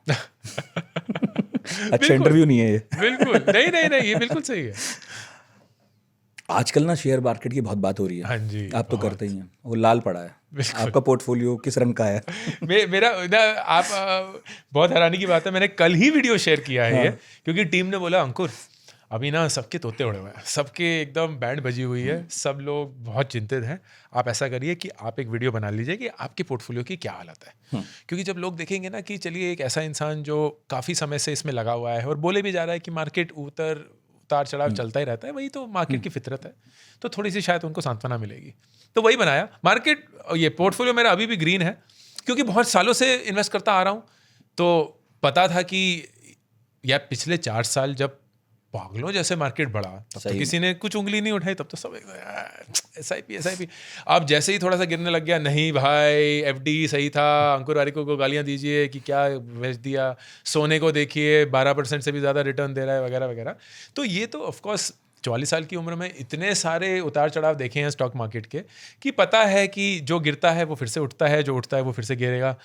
अच्छा इंटरव्यू नहीं है ये। बिल्कुल नहीं, ये बिल्कुल सही है। आजकल ना शेयर मार्केट की बहुत बात हो रही है। हाँ जी, आप तो करते ही हैं। वो लाल पड़ा है। आपका पोर्टफोलियो किस रंग का है? मेरा ना, आप बहुत हैरानी की बात है, मैंने कल ही वीडियो शेयर किया है ये, क्योंकि टीम ने बोला अंकुर अभी ना सबके तोते उड़े हुए हैं, सबके एकदम बैंड बजी हुई है, सब लोग बहुत चिंतित हैं। आप ऐसा करिए कि आप एक वीडियो बना लीजिए कि आपके पोर्टफोलियो की क्या हालत है। क्योंकि जब लोग देखेंगे ना कि चलिए एक ऐसा इंसान जो काफ़ी समय से इसमें लगा हुआ है और बोले भी जा रहा है कि मार्केट उतार चढ़ाव चलता ही रहता है, वही तो मार्केट की फितरत है, तो थोड़ी सी शायद उनको सांत्वना मिलेगी। तो वही बनाया। मार्केट, ये पोर्टफोलियो मेरा अभी भी ग्रीन है, क्योंकि बहुत सालों से इन्वेस्ट करता आ रहा हूँ। तो पता था कि या पिछले 4 साल जब पागलों जैसे मार्केट बढ़ा तब तो किसी ने कुछ उंगली नहीं उठाई, तब तो सब SIP। अब जैसे ही थोड़ा सा गिरने लग गया, नहीं भाई FD सही था, अंकुर वारिको को गालियां दीजिए कि क्या बेच दिया, सोने को देखिए 12% से भी ज़्यादा रिटर्न दे रहा है वगैरह वगैरह। तो ये तो ऑफकोर्स 44 साल की उम्र में इतने सारे उतार चढ़ाव देखे हैं स्टॉक मार्केट के कि पता है कि जो गिरता है वो फिर से उठता है, जो उठता है वो फिर से गिरेगा।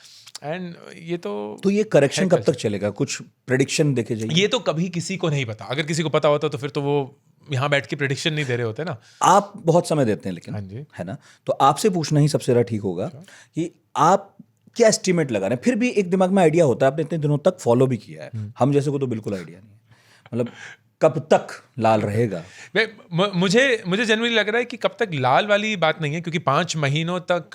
एंड ये तो ये करेक्शन कब तक चलेगा? कुछ प्रेडिक्शन देखे जाइए। ये तो कभी किसी को नहीं पता। अगर किसी को पता होता तो फिर तो वो यहाँ बैठ के प्रेडिक्शन नहीं दे रहे होते ना। आप बहुत समय देते हैं लेकिन, हाँ जी, है ना? तो आपसे पूछना ही सबसे ज़्यादा ठीक होगा कि आप क्या एस्टिमेट लगा रहे हैं? फिर भी एक दिमाग में आइडिया होता है, आपने इतने दिनों तक फॉलो भी किया है, हम जैसे को तो बिल्कुल आइडिया नहीं है। मतलब कब तक लाल रहेगा? मुझे जनरली लग रहा है कि कब तक लाल वाली बात नहीं है, क्योंकि 5 महीनों तक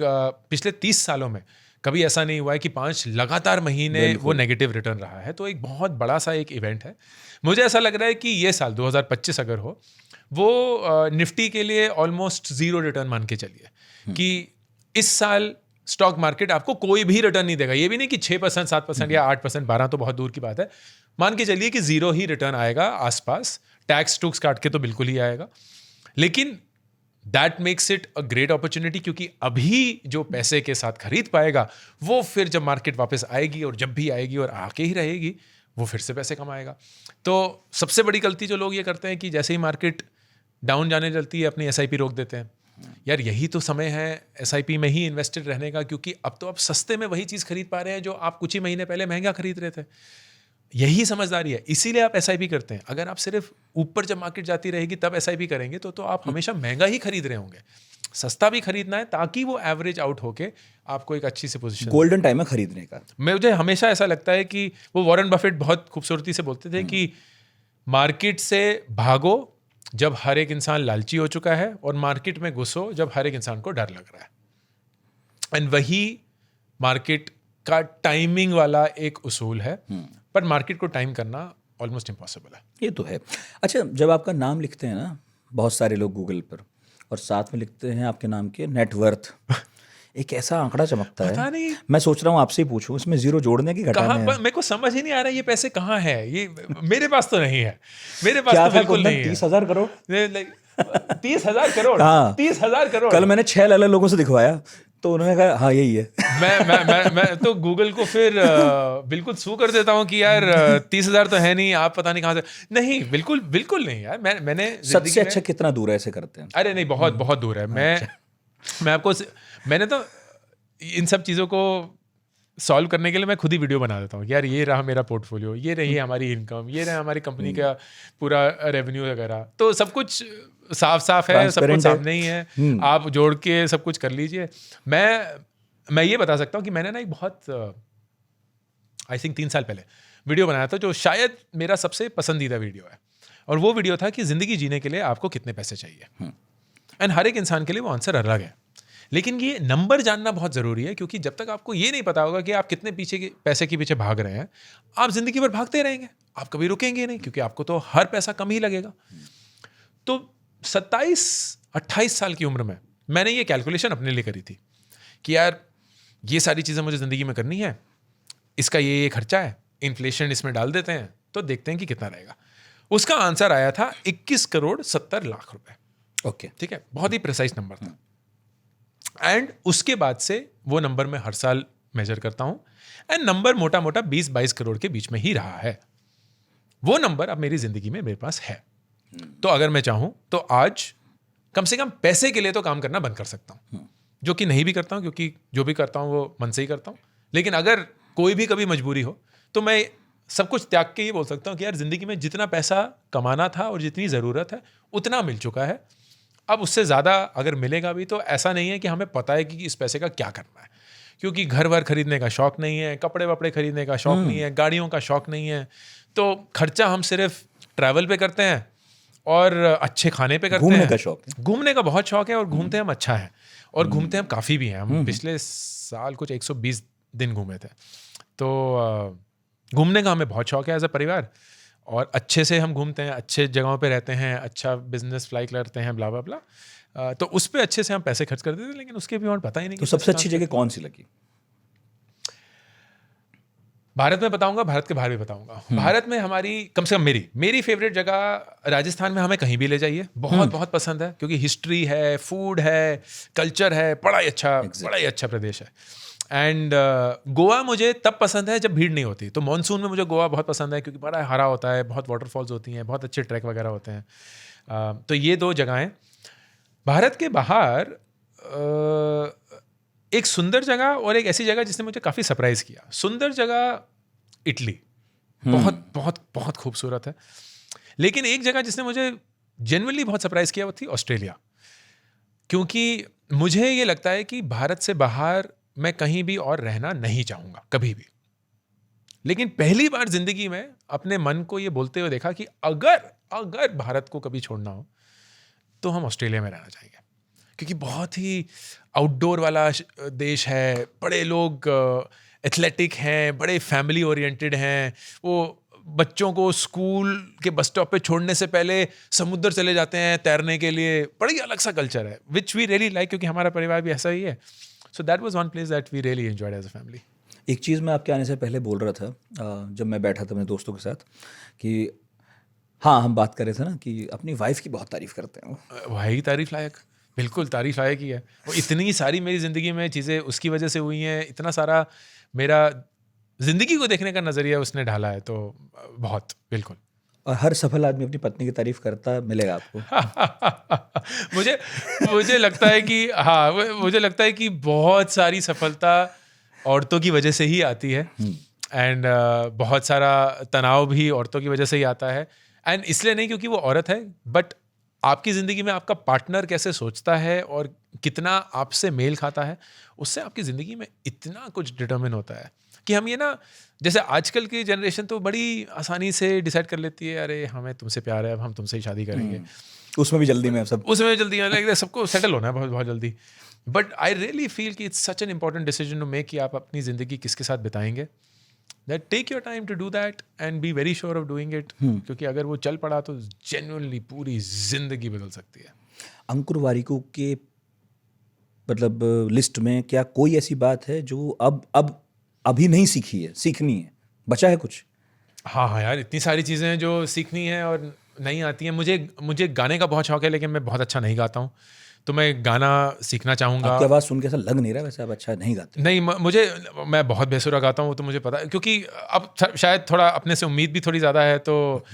पिछले 30 सालों में कभी ऐसा नहीं हुआ है कि 5 लगातार महीने वो नेगेटिव रिटर्न रहा है। तो एक बहुत बड़ा सा एक इवेंट है। मुझे ऐसा लग रहा है कि ये साल 2025 अगर हो, वो निफ्टी के लिए ऑलमोस्ट 0 रिटर्न मान के चलिए कि इस साल स्टॉक मार्केट आपको कोई भी रिटर्न नहीं देगा। ये भी नहीं कि 6%, 7% या 8%, 12 तो बहुत दूर की बात है। मान के चलिए कि 0 ही रिटर्न आएगा आसपास, टैक्स टूक्स काट के तो बिल्कुल ही आएगा। लेकिन that makes it a great opportunity, क्योंकि अभी जो पैसे के साथ खरीद पाएगा वो फिर जब मार्केट वापस आएगी, और जब भी आएगी और आके ही रहेगी, वो फिर से पैसे कमाएगा। तो सबसे बड़ी गलती जो लोग ये करते हैं कि जैसे ही मार्केट डाउन जाने चलती है अपनी SIP रोक देते हैं। यार यही तो समय है SIP में ही इन्वेस्टेड रहने का, क्योंकि अब तो आप सस्ते में वही चीज़ खरीद पा रहे हैं जो आप कुछ ही महीने पहले महंगा खरीद रहे थे। यही समझदारी है, इसीलिए आप SIP करते हैं। अगर आप सिर्फ ऊपर जब मार्केट जाती रहेगी तब SIP करेंगे तो आप हमेशा महंगा ही खरीद रहे होंगे। सस्ता भी खरीदना है ताकि वो एवरेज आउट होके आपको एक अच्छी सी पोजीशन। गोल्डन टाइम है खरीदने का। मुझे हमेशा ऐसा लगता है कि वो वॉरेन बफेट बहुत खूबसूरती से बोलते थे कि मार्केट से भागो जब हर एक इंसान लालची हो चुका है, और मार्केट में घुसो जब हर एक इंसान को डर लग रहा है। एंड वही मार्केट का टाइमिंग वाला एक उसूल है, पर मार्केट को टाइम करना ऑलमोस्ट इम्पॉसिबल है। ये तो है। अच्छा, जब आपका नाम लिखते हैं ना बहुत सारे लोग गूगल पर, और साथ में लिखते हैं आपके नाम के नेटवर्थ, एक ऐसा आंकड़ा चमकता है। पता नहीं, मैं सोच रहा हूँ आपसे ही पूछूं, इसमें 0 जोड़ने की घटाने कहाँ, मेरे को समझ ही नहीं आ रहा है ये पैसे कहाँ है। ये मेरे पास तो नहीं है, मेरे पास तो बिल्कुल नहीं है। 30,000 करोड़ 30,000 करोड़ हाँ। 30,000 करोड़। कल मैंने 6 अलग लोगों से दिखवाया तो उन्होंने कहा हाँ यही है। मैं तो गूगल को फिर बिल्कुल सू कर देता हूँ कि यार 30,000 तो है नहीं, आप पता नहीं कहाँ से। नहीं, बिल्कुल बिल्कुल नहीं यार। मैंने सबसे अच्छा कितना दूर है ऐसे करते हैं? अरे नहीं, बहुत बहुत दूर है। मैं आपको, मैंने तो इन सब चीज़ों को सॉल्व करने के लिए मैं खुद ही वीडियो बना देता हूँ कि यार ये रहा मेरा पोर्टफोलियो, ये रही हमारी इनकम, ये रहा हमारी कंपनी का पूरा रेवेन्यू वगैरह। तो सब कुछ साफ साफ है, सब कुछ सामने ही है, आप जोड़ के सब कुछ कर लीजिए। मैं ये बता सकता हूँ कि मैंने ना एक बहुत आई थिंक 3 साल पहले वीडियो बनाया था जो शायद मेरा सबसे पसंदीदा वीडियो है। और वो वीडियो था कि ज़िंदगी जीने के लिए आपको कितने पैसे चाहिए। एंड हर एक इंसान के लिए वो आंसर अलग है, लेकिन ये नंबर जानना बहुत ज़रूरी है, क्योंकि जब तक आपको ये नहीं पता होगा कि आप कितने पैसे के पीछे भाग रहे हैं, आप ज़िंदगी भर भागते रहेंगे, आप कभी रुकेंगे नहीं, क्योंकि आपको तो हर पैसा कम ही लगेगा। तो 27-28 साल की उम्र में मैंने ये कैलकुलेशन अपने लिए करी थी कि यार ये सारी चीज़ें मुझे ज़िंदगी में करनी है, इसका ये खर्चा है, इन्फ्लेशन इसमें डाल देते हैं तो देखते हैं कि कितना रहेगा। उसका आंसर आया था 21 करोड़ 70 लाख रुपए। ओके, ठीक है, बहुत ही प्रिसाइज नंबर था। एंड उसके बाद से वो नंबर मैं हर साल मेजर करता हूँ, एंड नंबर मोटा मोटा 20-22 करोड़ के बीच में ही रहा है। वो नंबर अब मेरी ज़िंदगी में मेरे पास है। तो अगर मैं चाहूँ तो आज कम से कम पैसे के लिए तो काम करना बंद कर सकता हूँ, जो कि नहीं भी करता हूँ, क्योंकि जो भी करता हूँ वो मन से ही करता हूँ। लेकिन अगर कोई भी कभी मजबूरी हो तो मैं सब कुछ त्याग के ये बोल सकता हूँ कि यार ज़िंदगी में जितना पैसा कमाना था और जितनी ज़रूरत है उतना मिल चुका है। अब उससे ज़्यादा अगर मिलेगा भी तो ऐसा नहीं है कि हमें पता है कि इस पैसे का क्या करना है, क्योंकि घर वर खरीदने का शौक़ नहीं है, कपड़े वपड़े खरीदने का शौक़ नहीं है, गाड़ियों का शौक़ नहीं है। तो खर्चा हम सिर्फ ट्रैवल पे करते हैं और अच्छे खाने पे करते हैं। घूमने का शौक है, घूमने का बहुत शौक है, और घूमते हम अच्छा है, और घूमते हम काफ़ी भी हैं। हम पिछले साल कुछ 120 दिन घूमे थे। तो घूमने का हमें बहुत शौक है एज अ परिवार, और अच्छे से हम घूमते हैं, अच्छे जगहों पे रहते हैं, अच्छा बिजनेस फ्लाई करते हैं, ब्ला ब्ला ब्ला। तो उस पर अच्छे से हम पैसे खर्च करते थे, लेकिन उसके भी और पता ही नहीं। तो सबसे अच्छी जगह कौन सी लगी? भारत में बताऊंगा, भारत के बाहर भी बताऊंगा। भारत में हमारी, कम से कम मेरी फेवरेट जगह राजस्थान में, हमें कहीं भी ले जाइए, बहुत बहुत पसंद है, क्योंकि हिस्ट्री है, फूड है, कल्चर है, बड़ा ही अच्छा प्रदेश है। एंड गोवा मुझे तब पसंद है जब भीड़ नहीं होती। तो मॉनसून में मुझे गोवा बहुत पसंद है, क्योंकि बड़ा हरा होता है, बहुत वाटरफॉल्स होती हैं, बहुत अच्छे ट्रैक वगैरह होते हैं। तो ये 2 जगहें। भारत के बाहर एक सुंदर जगह और एक ऐसी जगह जिसने मुझे काफ़ी सरप्राइज किया। सुंदर जगह इटली, बहुत बहुत बहुत खूबसूरत है। लेकिन एक जगह जिसने मुझे जेन्युइनली बहुत सरप्राइज किया वो थी ऑस्ट्रेलिया, क्योंकि मुझे ये लगता है कि भारत से बाहर मैं कहीं भी और रहना नहीं चाहूँगा कभी भी। लेकिन पहली बार जिंदगी में अपने मन को ये बोलते हुए देखा कि अगर भारत को कभी छोड़ना हो तो हम ऑस्ट्रेलिया में रहना चाहेंगे, क्योंकि बहुत ही आउटडोर वाला देश है, बड़े लोग एथलेटिक हैं, बड़े फैमिली ओरिएंटेड हैं, वो बच्चों को स्कूल के बस स्टॉप पे छोड़ने से पहले समुद्र चले जाते हैं तैरने के लिए। बड़ा ही अलग सा कल्चर है, विच वी रियली लाइक, क्योंकि हमारा परिवार भी ऐसा ही है। So that was one place that we really enjoyed as a family. एक चीज़ मैं आपके आने से पहले बोल रहा था, जब मैं बैठा था अपने दोस्तों के साथ, कि हाँ, हम बात कर रहे थे ना कि अपनी वाइफ की बहुत तारीफ करते हैं वो। वही तारीफ लायक, बिल्कुल तारीफ लायक ही है वो। इतनी सारी मेरी ज़िंदगी में चीज़ें उसकी वजह से हुई हैं, इतना सारा मेरा ज़िंदगी को देखने का नज़रिया उसने ढाला है, तो बहुत बिल्कुल। और हर सफल आदमी अपनी पत्नी की तारीफ करता मिलेगा आपको। मुझे लगता है कि हाँ, मुझे लगता है कि बहुत सारी सफलता औरतों की वजह से ही आती है, एंड बहुत सारा तनाव भी औरतों की वजह से ही आता है। एंड इसलिए नहीं क्योंकि वो औरत है, बट आपकी ज़िंदगी में आपका पार्टनर कैसे सोचता है और कितना आपसे मेल खाता है, उससे आपकी ज़िंदगी में इतना कुछ डिटरमिन होता है कि हम ये ना, जैसे आजकल की जनरेशन तो बड़ी आसानी से डिसाइड कर लेती है, अरे हमें तुमसे प्यार है, अब हम तुमसे ही शादी करेंगे। उसमें भी जल्दी में सब, उसमें जल्दी में सबको सेटल होना है बहुत बहुत जल्दी। बट आई रियली फील कि it's such an important decision to make कि आप अपनी ज़िंदगी किसके साथ बिताएंगे। That take your time to do that and be very sure of doing it, क्योंकि अगर वो चल पड़ा तो जेन्युइनली पूरी ज़िंदगी बदल सकती है। अंकुर वारिकू के मतलब लिस्ट में क्या कोई ऐसी बात है जो अब अभी नहीं सीखी है, सीखनी है, बचा है कुछ? हाँ यार, इतनी सारी चीज़ें हैं जो सीखनी है और नहीं आती हैं। मुझे गाने का बहुत शौक है, लेकिन मैं बहुत अच्छा नहीं गाता हूँ, तो मैं गाना सीखना चाहूँगा। आपकी आवाज़ सुन के ऐसा लग नहीं रहा वैसे आप अच्छा नहीं गाते। नहीं, मैं बहुत बेसुरा गाता हूँ, तो मुझे पता है, क्योंकि अब शायद थोड़ा अपने से उम्मीद भी थोड़ी ज़्यादा है, तो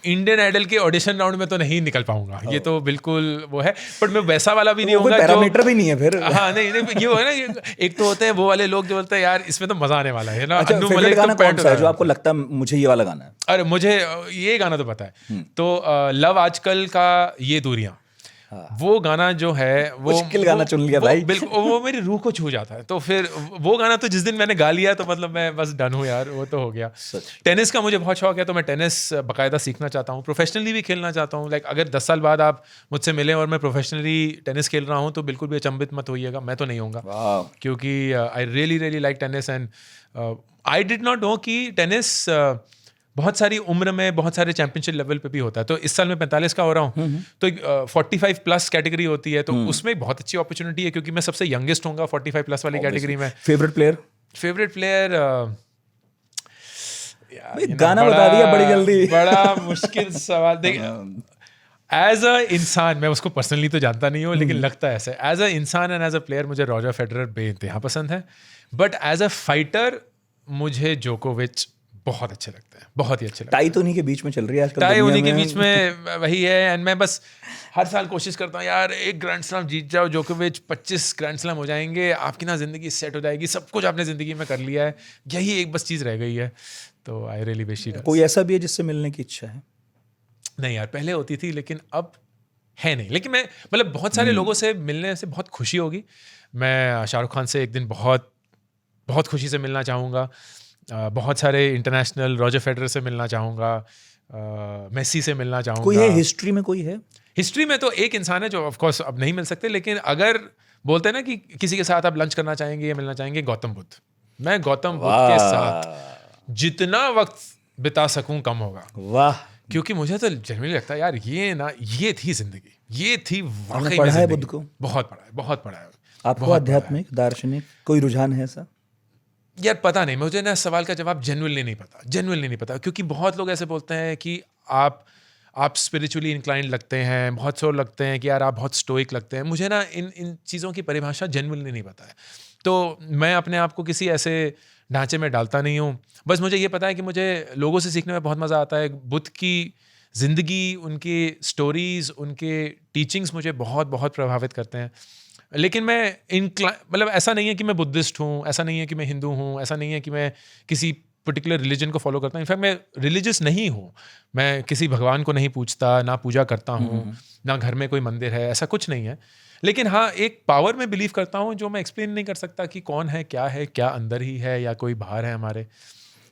इंडियन आइडल के ऑडिशन राउंड में तो नहीं निकल पाऊंगा, ये तो बिल्कुल वो है। बट मैं वैसा वाला भी नहीं होऊंगा, पैरामीटर भी नहीं है फिर। हाँ नहीं, ये वो है ना, एक तो होते हैं वो वाले लोग जो बोलते हैं यार इसमें तो मज़ा आने वाला है ना। अच्छा, फेवरेट गाना कौन सा है जो आपको लगता है मुझे ये वाला गाना है? अरे मुझे ये गाना तो पता है, तो लव आजकल का ये दूरियां, वो गाना जो है वो मुश्किल गाना चुन लिया भाई। बिल्कुल, वो मेरी रूह को छू जाता है। तो फिर वो गाना तो जिस दिन मैंने गा लिया तो मतलब मैं बस डन हूँ यार, वो तो हो गया। टेनिस का मुझे बहुत शौक है, तो मैं टेनिस बाकायदा सीखना चाहता हूँ, प्रोफेशनली भी खेलना चाहता हूँ। लाइक अगर 10 साल बाद आप मुझसे मिलें और मैं प्रोफेशनली टेनिस खेल रहा हूँ तो बिल्कुल भी अचंभित मत होइएगा, मैं तो नहीं होऊंगा, क्योंकि I really like tennis. And I did not know कि टेनिस बहुत सारी उम्र में बहुत सारे चैंपियनशिप लेवल पे भी होता है। तो इस साल मैं 45 का हो रहा हूँ, तो 45 प्लस कैटेगरी होती है, तो उसमें बहुत अच्छी अपॉर्चुनिटी है, क्योंकि मैं सबसे यंगेस्ट होऊंगा 45 प्लस वाली कैटेगरी में। फेवरेट प्लेयर गाना बता दिया बड़ी जल्दी। बड़ा मुश्किल सवाल। देखिए, एज अ इंसान, मैं उसको पर्सनली तो जानता नहीं हूँ, लेकिन लगता है ऐसे। एज अ इंसान एंड एज अ प्लेयर मुझे रॉजर फेडरर बेइंतहा पसंद है, बट एज अ फाइटर मुझे जोकोविच बहुत अच्छे लगते हैं, बहुत ही अच्छे लगते हैं। टाई तो उन्हीं के बीच में चल रही है आजकल, टाई उन्हीं के बीच में वही है। एंड मैं बस हर साल कोशिश करता हूँ यार, एक ग्रैंड स्लैम जीत जाओ जोकोविच, 25 ग्रैंड स्लैम हो जाएंगे, आपकी ना जिंदगी सेट हो जाएगी, सब कुछ आपने जिंदगी में कर लिया है, यही एक बस चीज़ रह गई है। तो आई रियली विश इट। कोई ऐसा भी है जिससे मिलने की इच्छा है? नहीं यार, पहले होती थी लेकिन अब है नहीं। लेकिन मैं मतलब बहुत सारे लोगों से मिलने से बहुत खुशी होगी। मैं शाहरुख खान से एक दिन बहुत बहुत खुशी से मिलना चाहूँगा, बहुत सारे इंटरनेशनल, रॉजर फेडरर से मिलना चाहूँगा, मेसी से मिलना चाहूँगा। कोई है हिस्ट्री में? कोई है हिस्ट्री में? तो एक इंसान है जो ऑफ कोर्स अब नहीं मिल सकते, लेकिन अगर बोलते हैं ना कि किसी के साथ आप लंच करना चाहेंगे या मिलना चाहेंगे, गौतम बुद्ध। मैं गौतम बुद्ध के साथ जितना वक्त बिता सकूं कम होगा। वाह, क्योंकि मुझे तो जनरली लगता है यार, ये थी जिंदगी, ये थी वाकई पढ़ा में है बुद्ध को? बहुत पढ़ा है, बहुत पढ़ा है। आपको आध्यात्मिक, दार्शनिक कोई रुझान है ऐसा? यार पता नहीं, मुझे ना सवाल का जवाब जेन्युइनली नहीं पता, क्योंकि बहुत लोग ऐसे बोलते हैं कि आप स्पिरिचुअली इंक्लाइंड लगते हैं, बहुत से लोग लगते हैं कि यार आप बहुत स्टोइक लगते हैं। मुझे ना इन चीज़ों की परिभाषा जेन्युइनली नहीं पता है, तो मैं अपने आप को किसी ऐसे ढांचे में डालता नहीं हूँ। बस मुझे ये पता है कि मुझे लोगों से सीखने में बहुत मज़ा आता है। बुद्ध की ज़िंदगी, उनकी स्टोरीज़, उनके टीचिंग्स मुझे बहुत बहुत प्रभावित करते हैं। लेकिन मैं मतलब ऐसा नहीं है कि मैं बुद्धिस्ट हूँ, ऐसा नहीं है कि मैं हिंदू हूँ, ऐसा नहीं है कि मैं किसी पर्टिकुलर रिलीजन को फॉलो करता हूँ। इनफैक्ट मैं रिलीजियस नहीं हूँ, मैं किसी भगवान को नहीं पूछता, ना पूजा करता हूँ, ना घर में कोई मंदिर है, ऐसा कुछ नहीं है। लेकिन हाँ, एक पावर में बिलीव करता हूँ जो मैं एक्सप्लेन नहीं कर सकता कि कौन है, क्या अंदर ही है या कोई बाहर है हमारे।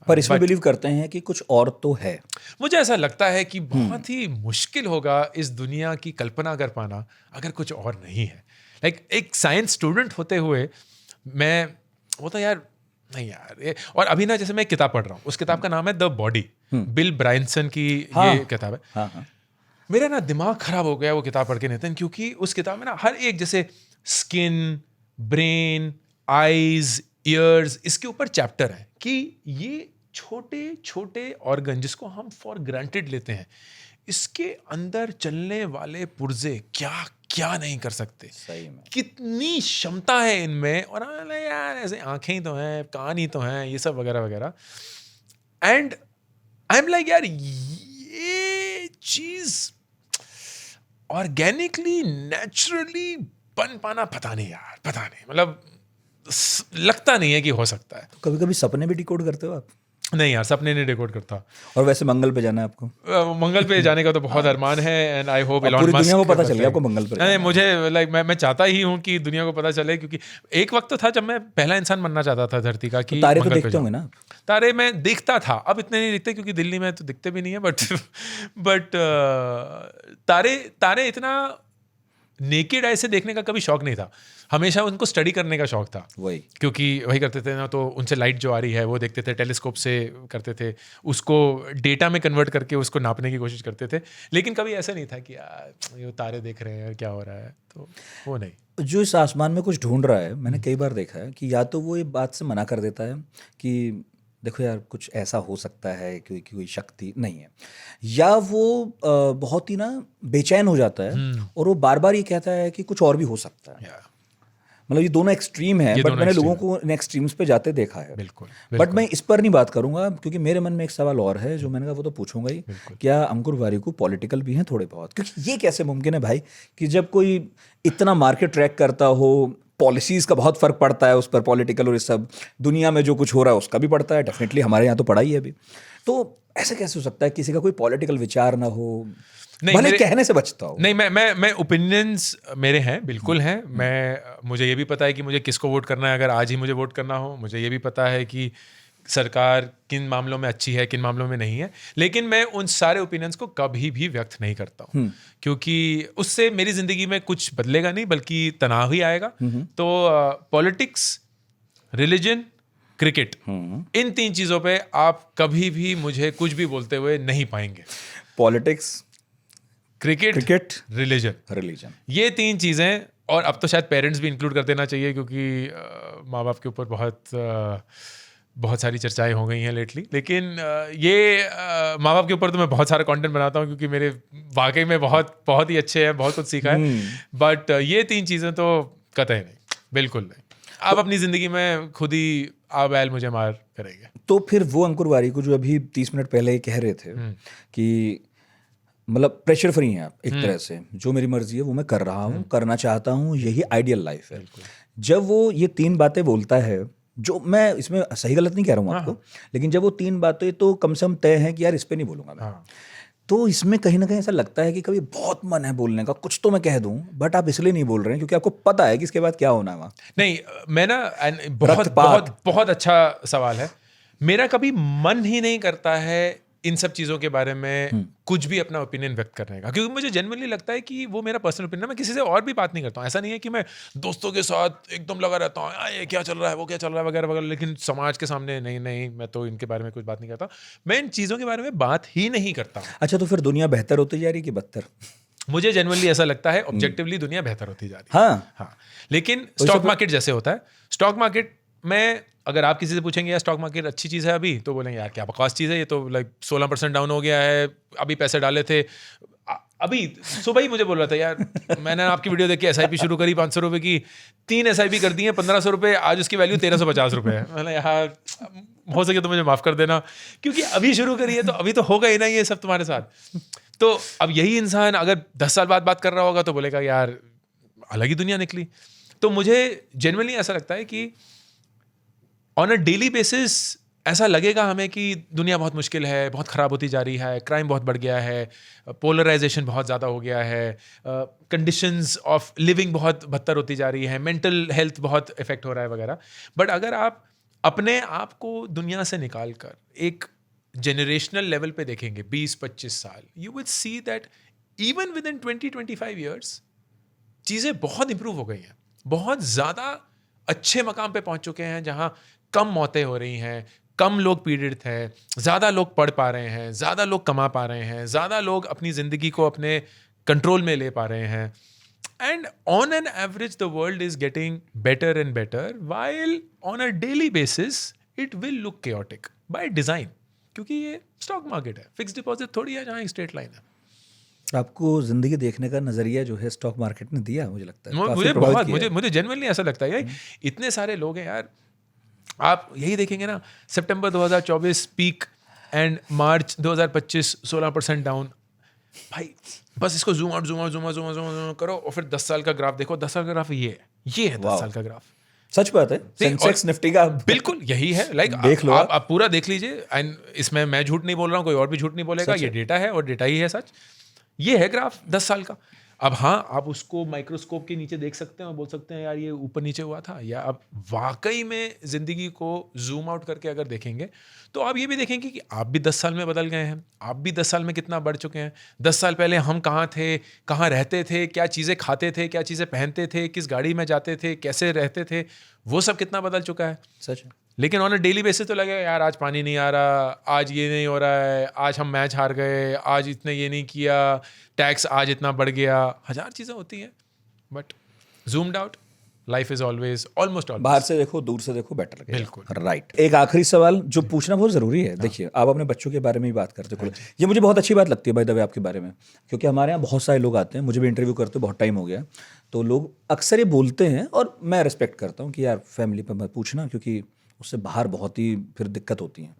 पर इसमें But बिलीव करते हैं कि कुछ और तो है। मुझे ऐसा लगता है कि बहुत ही मुश्किल होगा इस दुनिया की कल्पना कर पाना अगर कुछ और नहीं है। लाइक एक साइंस स्टूडेंट होते हुए मैं वो तो यार नहीं यार और अभी ना जैसे मैं एक किताब पढ़ रहा हूँ, उस किताब का नाम है द बॉडी, बिल ब्रायनसन की हाँ, ये किताब है। हाँ। मेरा ना दिमाग खराब हो गया वो किताब पढ़ के नितिन, क्योंकि उस किताब में ना हर एक जैसे स्किन, ब्रेन, आईज, ईयर्स, इसके ऊपर चैप्टर है कि ये छोटे छोटे ऑर्गन जिसको हम फॉर ग्रांटेड लेते हैं, इसके अंदर चलने वाले पुर्जे क्या क्या नहीं कर सकते। सही में कितनी क्षमता है इनमें, और यार ऐसे आंखें ही तो हैं, कान ही तो हैं, ये सब वगैरह वगैरह। एंड आई एम लाइक यार ये चीज ऑर्गेनिकली नेचुरली बन पाना पता नहीं यार, पता नहीं, मतलब लगता नहीं है कि हो सकता है। तो कभी कभी सपने भी डिकोड करते हो आप? नहीं यार, सपने नहीं डिकोड करता। और वैसे मंगल पे जाना है आपको? मंगल पे जाने का तो बहुत अरमान है, एंड आई होप पूरी दुनिया को पता चल गया आपको मंगल पर जाना नहीं, है। मुझे लाइक मैं चाहता ही हूँ कि दुनिया को पता चले, क्योंकि एक वक्त तो था जब मैं पहला इंसान बनना चाहता था धरती का कि तारे तो मंगल पे देखते जाऊं। होंगे ना? तारे मैं देखता था, अब इतने नहीं दिखते क्योंकि दिल्ली में तो दिखते भी नहीं है, बट तारे इतना नेकेड आई से देखने का कभी शौक नहीं था, हमेशा उनको स्टडी करने का शौक था। वही क्योंकि वही करते थे ना, तो उनसे लाइट जो आ रही है वो देखते थे, टेलीस्कोप से करते थे, उसको डेटा में कन्वर्ट करके उसको नापने की कोशिश करते थे। लेकिन कभी ऐसा नहीं था कि यार ये तारे देख रहे हैं, क्या हो रहा है, तो वो नहीं। जो इस आसमान में कुछ ढूंढ रहा है, मैंने कई बार देखा है कि या तो वो ये बात से मना कर देता है कि देखो यार कुछ ऐसा हो सकता है, क्योंकि कोई शक्ति नहीं है, या वो बहुत ही ना बेचैन हो जाता है और वो बार बार ये कहता है कि कुछ और भी हो सकता है। मतलब ये दोनों एक्सट्रीम है, बट मैंने लोगों को इन एक्सट्रीम्स पे जाते देखा है। बिल्कुल, बट मैं इस पर नहीं बात करूंगा, क्योंकि मेरे मन में एक सवाल और है जो मैंने कहा वो तो पूछूंगा ही। क्या अंकुर वारिकू पॉलिटिकल भी हैं थोड़े बहुत? क्योंकि ये कैसे मुमकिन है भाई कि जब कोई इतना मार्केट ट्रैक करता हो, पॉलिसीज का बहुत फर्क पड़ता है उस पर, पॉलिटिकल और इस सब दुनिया में जो कुछ हो रहा है उसका भी पड़ता है, डेफिनेटली हमारे यहाँ तो पड़ा ही है अभी। तो ऐसे कैसे हो सकता है किसी का कोई पॉलिटिकल विचार ना हो? भले कहने से बचता हो। नहीं, मैं ओपिनियंस मेरे हैं, बिल्कुल हैं। मुझे ये भी पता है कि मुझे किसको वोट करना है अगर आज ही मुझे वोट करना हो। मुझे ये भी पता है कि सरकार किन मामलों में अच्छी है, किन मामलों में नहीं है। लेकिन मैं उन सारे ओपिनियंस को कभी भी व्यक्त नहीं करता हूँ, क्योंकि उससे मेरी जिंदगी में कुछ बदलेगा नहीं, बल्कि तनाव ही आएगा। तो पॉलिटिक्स, रिलीजन, क्रिकेट, इन 3 चीजों पे आप कभी भी मुझे कुछ भी बोलते हुए नहीं पाएंगे। पॉलिटिक्स, क्रिकेट, रिलीजन, ये 3 चीजें, और अब तो शायद पेरेंट्स भी इंक्लूड कर देना चाहिए, क्योंकि माँ बाप के ऊपर बहुत सारी चर्चाएं हो गई हैं लेटली। लेकिन ये माँ बाप के ऊपर तो मैं बहुत सारा कंटेंट बनाता हूँ, क्योंकि मेरे वाकई में बहुत ही अच्छे हैं, बहुत कुछ सीखा है। बट ये 3 चीज़ें तो कतई नहीं, बिल्कुल नहीं। आप अपनी ज़िंदगी में खुद ही आप बैल मुझे मार करेंगे। तो फिर वो अंकुर वारिकू जो अभी 30 मिनट पहले कह रहे थे कि मतलब प्रेशर फ्री हैं आप एक तरह से, जो मेरी मर्जी है वो मैं कर रहा हूँ, करना चाहता हूँ, यही आइडियल लाइफ है। जब वो ये 3 बातें बोलता है, जो मैं इसमें सही गलत नहीं कह रहा हूँ आपको, लेकिन जब वो 3 बातें तो कम से कम तय है कि यार इस पे नहीं बोलूंगा मैं, तो इसमें कहीं ना कहीं ऐसा लगता है कि कभी बहुत मन है बोलने का, कुछ तो मैं कह दूं, बट आप इसलिए नहीं बोल रहे हैं क्योंकि आपको पता है कि इसके बाद क्या होना है वहाँ। नहीं, मैं ना बहुत अच्छा सवाल है। मेरा कभी मन ही नहीं करता है इन सब चीज़ों के बारे में कुछ भी अपना ओपिनियन व्यक्त करने का, क्योंकि मुझे जेन्युइनली लगता है कि वो मेरा पर्सनल ओपिनियन है। मैं किसी से और भी बात नहीं करता हूँ। ऐसा नहीं है कि मैं दोस्तों के साथ एकदम लगा रहता हूँ, ये क्या चल रहा है, वो क्या चल रहा है, वगैरह वगैरह, लेकिन समाज के सामने नहीं, मैं तो इनके बारे में कुछ बात नहीं करता। मैं इन चीज़ों के बारे में बात ही नहीं करता। अच्छा, तो फिर दुनिया बेहतर होती जा रही है कि बदतर? मुझे जेन्युइनली ऐसा लगता है, ऑब्जेक्टिवली दुनिया बेहतर होती जा रही है। हाँ, लेकिन स्टॉक मार्केट जैसे होता है, स्टॉक मार्केट में अगर आप किसी से पूछेंगे यार स्टॉक मार्केट अच्छी चीज़ है अभी, तो बोलेंगे यार क्या बकवास चीज़ है, ये तो लाइक 16% डाउन हो गया है, अभी पैसे डाले थे। अभी सुबह ही मुझे बोल रहा था यार मैंने आपकी वीडियो देख के SIP शुरू करी 500 रुपये की, 3 SIP कर दी है 1500 रुपये, आज उसकी वैल्यू 1350 रुपये है। मैंने यार हो सके तो मुझे माफ़ कर देना, क्योंकि अभी शुरू करी है तो अभी तो होगा ही ना ये सब तुम्हारे साथ। तो अब यही इंसान अगर 10 साल बाद बात कर रहा होगा तो बोलेगा यार अलग ही दुनिया निकली। तो मुझे जेन्युइनली ऐसा लगता है कि ऑन अ डेली बेसिस ऐसा लगेगा हमें कि दुनिया बहुत मुश्किल है, बहुत ख़राब होती जा रही है, क्राइम बहुत बढ़ गया है, पोलराइजेशन बहुत ज़्यादा हो गया है, कंडीशंस ऑफ लिविंग बहुत बदतर होती जा रही है, मेंटल हेल्थ बहुत इफेक्ट हो रहा है वगैरह। बट अगर आप अपने आप को दुनिया से निकाल कर एक जनरेशनल लेवल पे देखेंगे 20-25 साल, you will see that even with in 20-25 years चीज़ें बहुत इंप्रूव हो गई हैं, बहुत ज़्यादा अच्छे मकाम पे पहुंच चुके हैं, जहां कम मौतें हो रही हैं, कम लोग पीड़ित हैं, ज़्यादा लोग पढ़ पा रहे हैं, ज़्यादा लोग कमा पा रहे हैं, ज़्यादा लोग अपनी ज़िंदगी को अपने कंट्रोल में ले पा रहे हैं। And on an average the world is getting better and better, while on a daily basis it will look chaotic by design, क्योंकि ये स्टॉक मार्केट है, फिक्स डिपॉजिट थोड़ी है जहाँ एक स्ट्रेट लाइन है। आपको ज़िंदगी देखने का नज़रिया जो है स्टॉक मार्केट ने दिया, मुझे लगता है काफी मुझे प्रभावित बहुत किया है। मुझे जेन्युइनली ऐसा लगता है यार, इतने सारे लोग हैं यार, आप यही देखेंगे ना, सितंबर 2024 पीक एंड मार्च 2025 16% डाउन। भाई बस इसको जूम आउट करो और फिर 10 साल का ग्राफ देखो, 10 साल का ग्राफ ये है 10 साल का ग्राफ। सच बात है, सेंसेक्स निफ्टी का बिल्कुल यही है, लाइक देख लो आप पूरा देख लीजिए। एंड इसमें मैं झूठ नहीं बोल रहा हूँ, कोई और भी झूठ नहीं बोलेगा, ये डेटा है और डेटा ही है सच। ये है ग्राफ 10 साल का। अब हाँ, आप उसको माइक्रोस्कोप के नीचे देख सकते हैं और बोल सकते हैं यार ये ऊपर नीचे हुआ था, या आप वाकई में ज़िंदगी को जूम आउट करके अगर देखेंगे तो आप ये भी देखेंगे कि आप भी 10 साल में बदल गए हैं, आप भी 10 साल में कितना बढ़ चुके हैं। 10 साल पहले हम कहाँ थे, कहाँ रहते थे, क्या चीज़ें खाते थे, क्या चीज़ें पहनते थे, किस गाड़ी में जाते थे, कैसे रहते थे, वो सब कितना बदल चुका है। सच है। लेकिन ऑन अ डेली बेसिस तो लगेगा यार आज पानी नहीं आ रहा, आज ये नहीं हो रहा है, आज हम मैच हार गए, आज इतने ये नहीं किया, टैक्स आज इतना बढ़ गया, हजार चीज़ें होती हैं। But zoomed out life is always almost always बाहर से देखो, दूर से देखो, बेटर लगेगा। बिल्कुल। राइट। एक आखिरी सवाल जो पूछना बहुत ज़रूरी है। देखिए, आप अपने बच्चों के बारे में ही बात करते हो, ये मुझे बहुत अच्छी बात लगती है बाय द वे आपके बारे में, क्योंकि हमारे यहाँ बहुत सारे लोग आते हैं, मुझे भी इंटरव्यू करते बहुत टाइम हो गया, तो लोग अक्सर ये बोलते हैं और मैं रिस्पेक्ट करता हूँ कि यार फैमिली पर मत पूछना, क्योंकि उससे बाहर बहुत ही फिर दिक्कत होती है,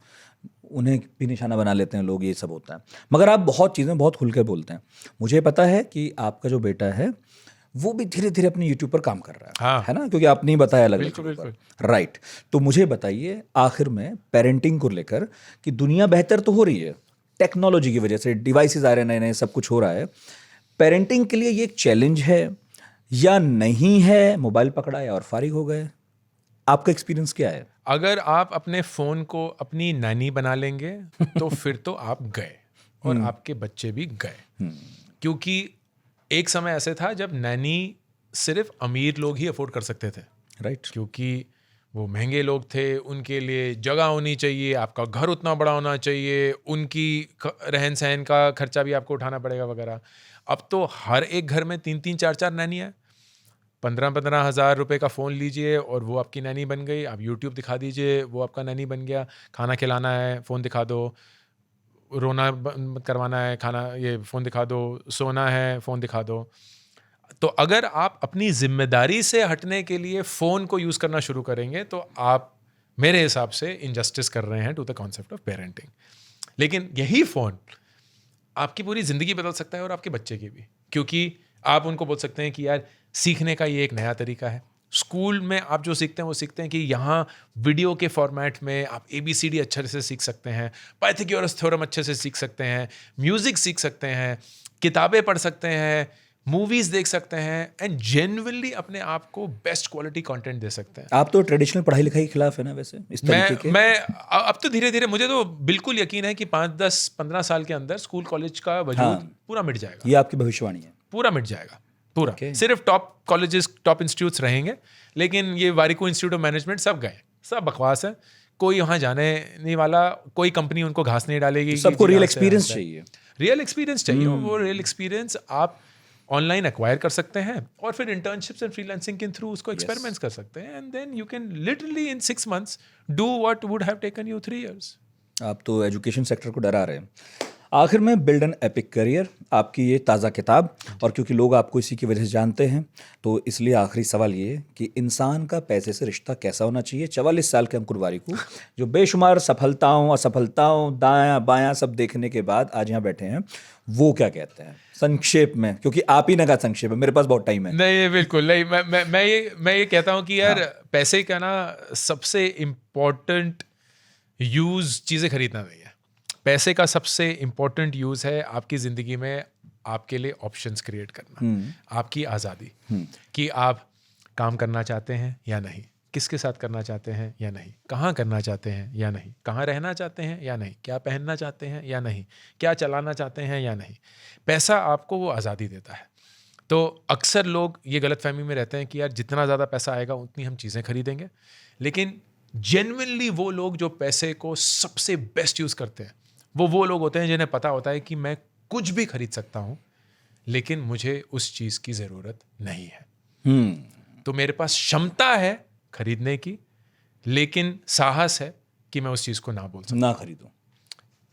उन्हें भी निशाना बना लेते हैं लोग, ये सब होता है। मगर आप बहुत चीज़ें बहुत खुलकर बोलते हैं। मुझे पता है कि आपका जो बेटा है वो भी धीरे धीरे अपने यूट्यूब पर काम कर रहा है, हाँ। है ना, क्योंकि आपने ही बताया अलग बिल्कुल, अलग बिल्कुल। राइट। तो मुझे बताइए आखिर में पेरेंटिंग को लेकर कि दुनिया बेहतर तो हो रही है, टेक्नोलॉजी की वजह से डिवाइसेस आ रहे हैं, नए नए सब कुछ हो रहा है, पेरेंटिंग के लिए ये एक चैलेंज है या नहीं है? मोबाइल पकड़ा है और फारिग हो गए, आपका एक्सपीरियंस क्या है? अगर आप अपने फ़ोन को अपनी नानी बना लेंगे तो फिर तो आप गए और आपके बच्चे भी गए। क्योंकि एक समय ऐसे था जब नैनी सिर्फ अमीर लोग ही अफोर्ड कर सकते थे, राइट। क्योंकि वो महंगे लोग थे, उनके लिए जगह होनी चाहिए, आपका घर उतना बड़ा होना चाहिए, उनकी रहन सहन का खर्चा भी आपको उठाना पड़ेगा वगैरह। अब तो हर एक घर में 3-3 4-4 नैनी है। 15-15 हज़ार रुपये का फ़ोन लीजिए और वो आपकी नैनी बन गई। आप यूट्यूब दिखा दीजिए, वो आपका नैनी बन गया। खाना खिलाना है, फ़ोन दिखा दो। रोना मत करवाना है, खाना ये फ़ोन दिखा दो। सोना है, फ़ोन दिखा दो। तो अगर आप अपनी जिम्मेदारी से हटने के लिए फ़ोन को यूज़ करना शुरू करेंगे तो आप मेरे हिसाब से इनजस्टिस कर रहे हैं to the concept of parenting. लेकिन यही फ़ोन आपकी पूरी ज़िंदगी बदल सकता है और आपके बच्चे की भी, क्योंकि आप उनको बोल सकते हैं कि यार सीखने का ये एक नया तरीका है। स्कूल में आप जो सीखते हैं वो सीखते हैं कि यहाँ वीडियो के फॉर्मेट में आप ABCD अच्छे से सीख सकते हैं, पाइथागोरस थ्योरम अच्छे से सीख सकते हैं, म्यूज़िक सीख सकते हैं, किताबें पढ़ सकते हैं, मूवीज़ देख सकते हैं एंड जेन्युइनली अपने आप को बेस्ट क्वालिटी कंटेंट दे सकते हैं। आप तो ट्रेडिशनल पढ़ाई लिखाई के खिलाफ है ना वैसे इस तरीके के? मैं अब तो धीरे धीरे मुझे तो बिल्कुल यकीन है कि 5-10-15 साल के अंदर स्कूल कॉलेज का वजूद पूरा मिट जाएगा। ये आपकी भविष्यवाणी है? पूरा मिट जाएगा, पूरा। सिर्फ टॉप कॉलेजेस, टॉप इंस्टीट्यूट्स रहेंगे, लेकिन ये वारिको इंस्टीट्यूट ऑफ मैनेजमेंट सब गए, सब बकवास है। कोई वहाँ जाने नहीं वाला, कोई कंपनी उनको घास नहीं डालेगी। सबको रियल एक्सपीरियंस चाहिए। रियल एक्सपीरियंस चाहिए। वो रियल एक्सपीरियंस आप ऑनलाइन एक्वायर कर सकते हैं और फिर इंटर्नशिप्स एंड फ्रीलांसिंग के थ्रू उसको एक्सपेरिमेंट्स कर सकते हैं and then you can literally in 6 months do what would have taken you 3 years. आप तो एजुकेशन सेक्टर को डरा रहे हैं. आखिर में बिल्ड एन एपिक करियर, आपकी ये ताज़ा किताब, और क्योंकि लोग आपको इसी की वजह से जानते हैं तो इसलिए आखिरी सवाल ये है कि इंसान का पैसे से रिश्ता कैसा होना चाहिए. 44 साल के अंकुर वारिकू जो बेशुमार सफलताओं असफलताओं दायां बायां सब देखने के बाद आज यहाँ बैठे हैं, वो क्या कहते हैं संक्षेप में, क्योंकि आप ही ने कहा संक्षेप में, मेरे पास बहुत टाइम है. नहीं बिल्कुल नहीं, मैं ये कहता हूँ कि यार पैसे का ना सबसे इम्पोर्टेंट यूज चीज़ें खरीदना नहीं है. पैसे का सबसे इम्पोर्टेंट यूज है आपकी ज़िंदगी में आपके लिए ऑप्शंस क्रिएट करना, आपकी आज़ादी कि आप काम करना चाहते हैं या नहीं, किसके साथ करना चाहते हैं या नहीं, कहाँ करना चाहते हैं या नहीं, कहाँ रहना चाहते हैं या नहीं, क्या पहनना चाहते हैं या नहीं, क्या चलाना चाहते हैं या नहीं. पैसा आपको वो आज़ादी देता है. तो अक्सर लोग ये गलतफहमी में रहते हैं कि यार जितना ज़्यादा पैसा आएगा उतनी हम चीज़ें खरीदेंगे, लेकिन जेन्युइनली वो लोग जो पैसे को सबसे बेस्ट यूज़ करते हैं वो लोग होते हैं जिन्हें पता होता है कि मैं कुछ भी खरीद सकता हूँ लेकिन मुझे उस चीज़ की ज़रूरत नहीं है. तो मेरे पास क्षमता है खरीदने की, लेकिन साहस है कि मैं उस चीज़ को ना बोल सकूं, ना खरीदूं.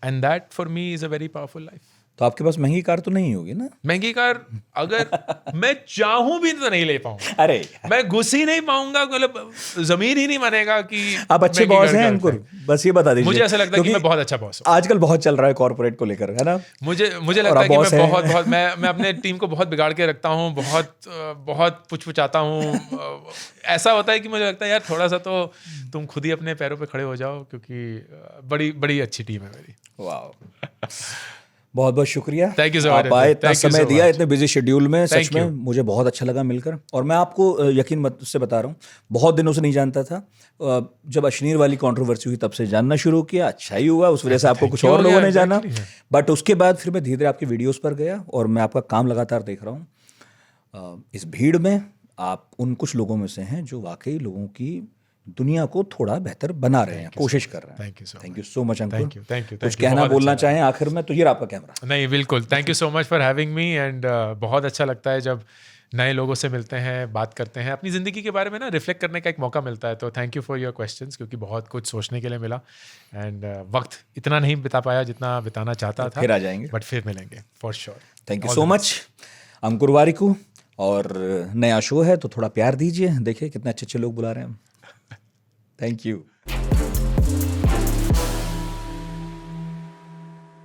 And that for me is a very powerful life. तो आपके पास महंगी कार तो नहीं होगी ना? महंगी कार अगर मैं चाहूं भी तो नहीं ले पाऊंगा. अरे मैं घुस ही नहीं पाऊंगा, मतलब जमीन ही नहीं बनेगा कि आप अच्छे महंगी बॉस कार हैं का अंकुर, है. बस ये बता दीजिए. मुझे ऐसा लगता है कि क्योंकि मैं बहुत अच्छा बॉस हूँ. आजकल बहुत चल रहा है कॉर्पोरेट को लेकर, है ना? मुझे लगता है कि मैं बहुत मैं अपने टीम को बहुत बिगाड़ के रखता हूँ, बहुत पुचपुचाता हूँ. ऐसा होता है कि मुझे लगता है यार थोड़ा सा तो तुम खुद ही अपने पैरों पे खड़े हो जाओ, क्योंकि बड़ी बड़ी अच्छी टीम है मेरी. वाह, बहुत बहुत शुक्रिया. Thank you so आप much. आए, इतना Thank you समय so दिया much. इतने बिजी शेड्यूल में. सच Thank में you. मुझे बहुत अच्छा लगा मिलकर. और मैं आपको यकीन मत से बता रहा हूँ, बहुत दिनों से नहीं जानता था. जब अश्नीर वाली कंट्रोवर्सी हुई तब से जानना शुरू किया. अच्छा ही हुआ, उस वजह से आपको कुछ और लोगों ने जाना. बट उसके बाद फिर मैं धीरे धीरे आपकी वीडियोज़ पर गया और मैं आपका काम लगातार देख रहा हूँ. इस भीड़ में आप उन कुछ लोगों में से हैं जो वाकई लोगों की दुनिया को थोड़ा बेहतर बना रहे हैं, कोशिश कर रहे हैं. थैंक यू सो मच अंकुर. कुछ कहना बोलना चाहें आखिर में तो ये आपका कैमरा. नहीं बिल्कुल, thank you so much for having me. And बहुत अच्छा लगता है जब नए लोगों से मिलते हैं, बात करते हैं, अपनी ज़िंदगी के बारे में ना रिफ्लेक्ट करने का एक मौका मिलता है. तो thank you for your questions, क्योंकि बहुत कुछ सोचने के लिए मिला. एंड वक्त इतना नहीं बिता पाया जितना बिताना चाहता था. फिर आ जाएंगे, बट फिर मिलेंगे for sure. Thank you so much Ankur Warikoo. और नया शो है तो थोड़ा प्यार दीजिए, देखिए कितने अच्छे अच्छे लोग बुला रहे हैं हम. Thank you.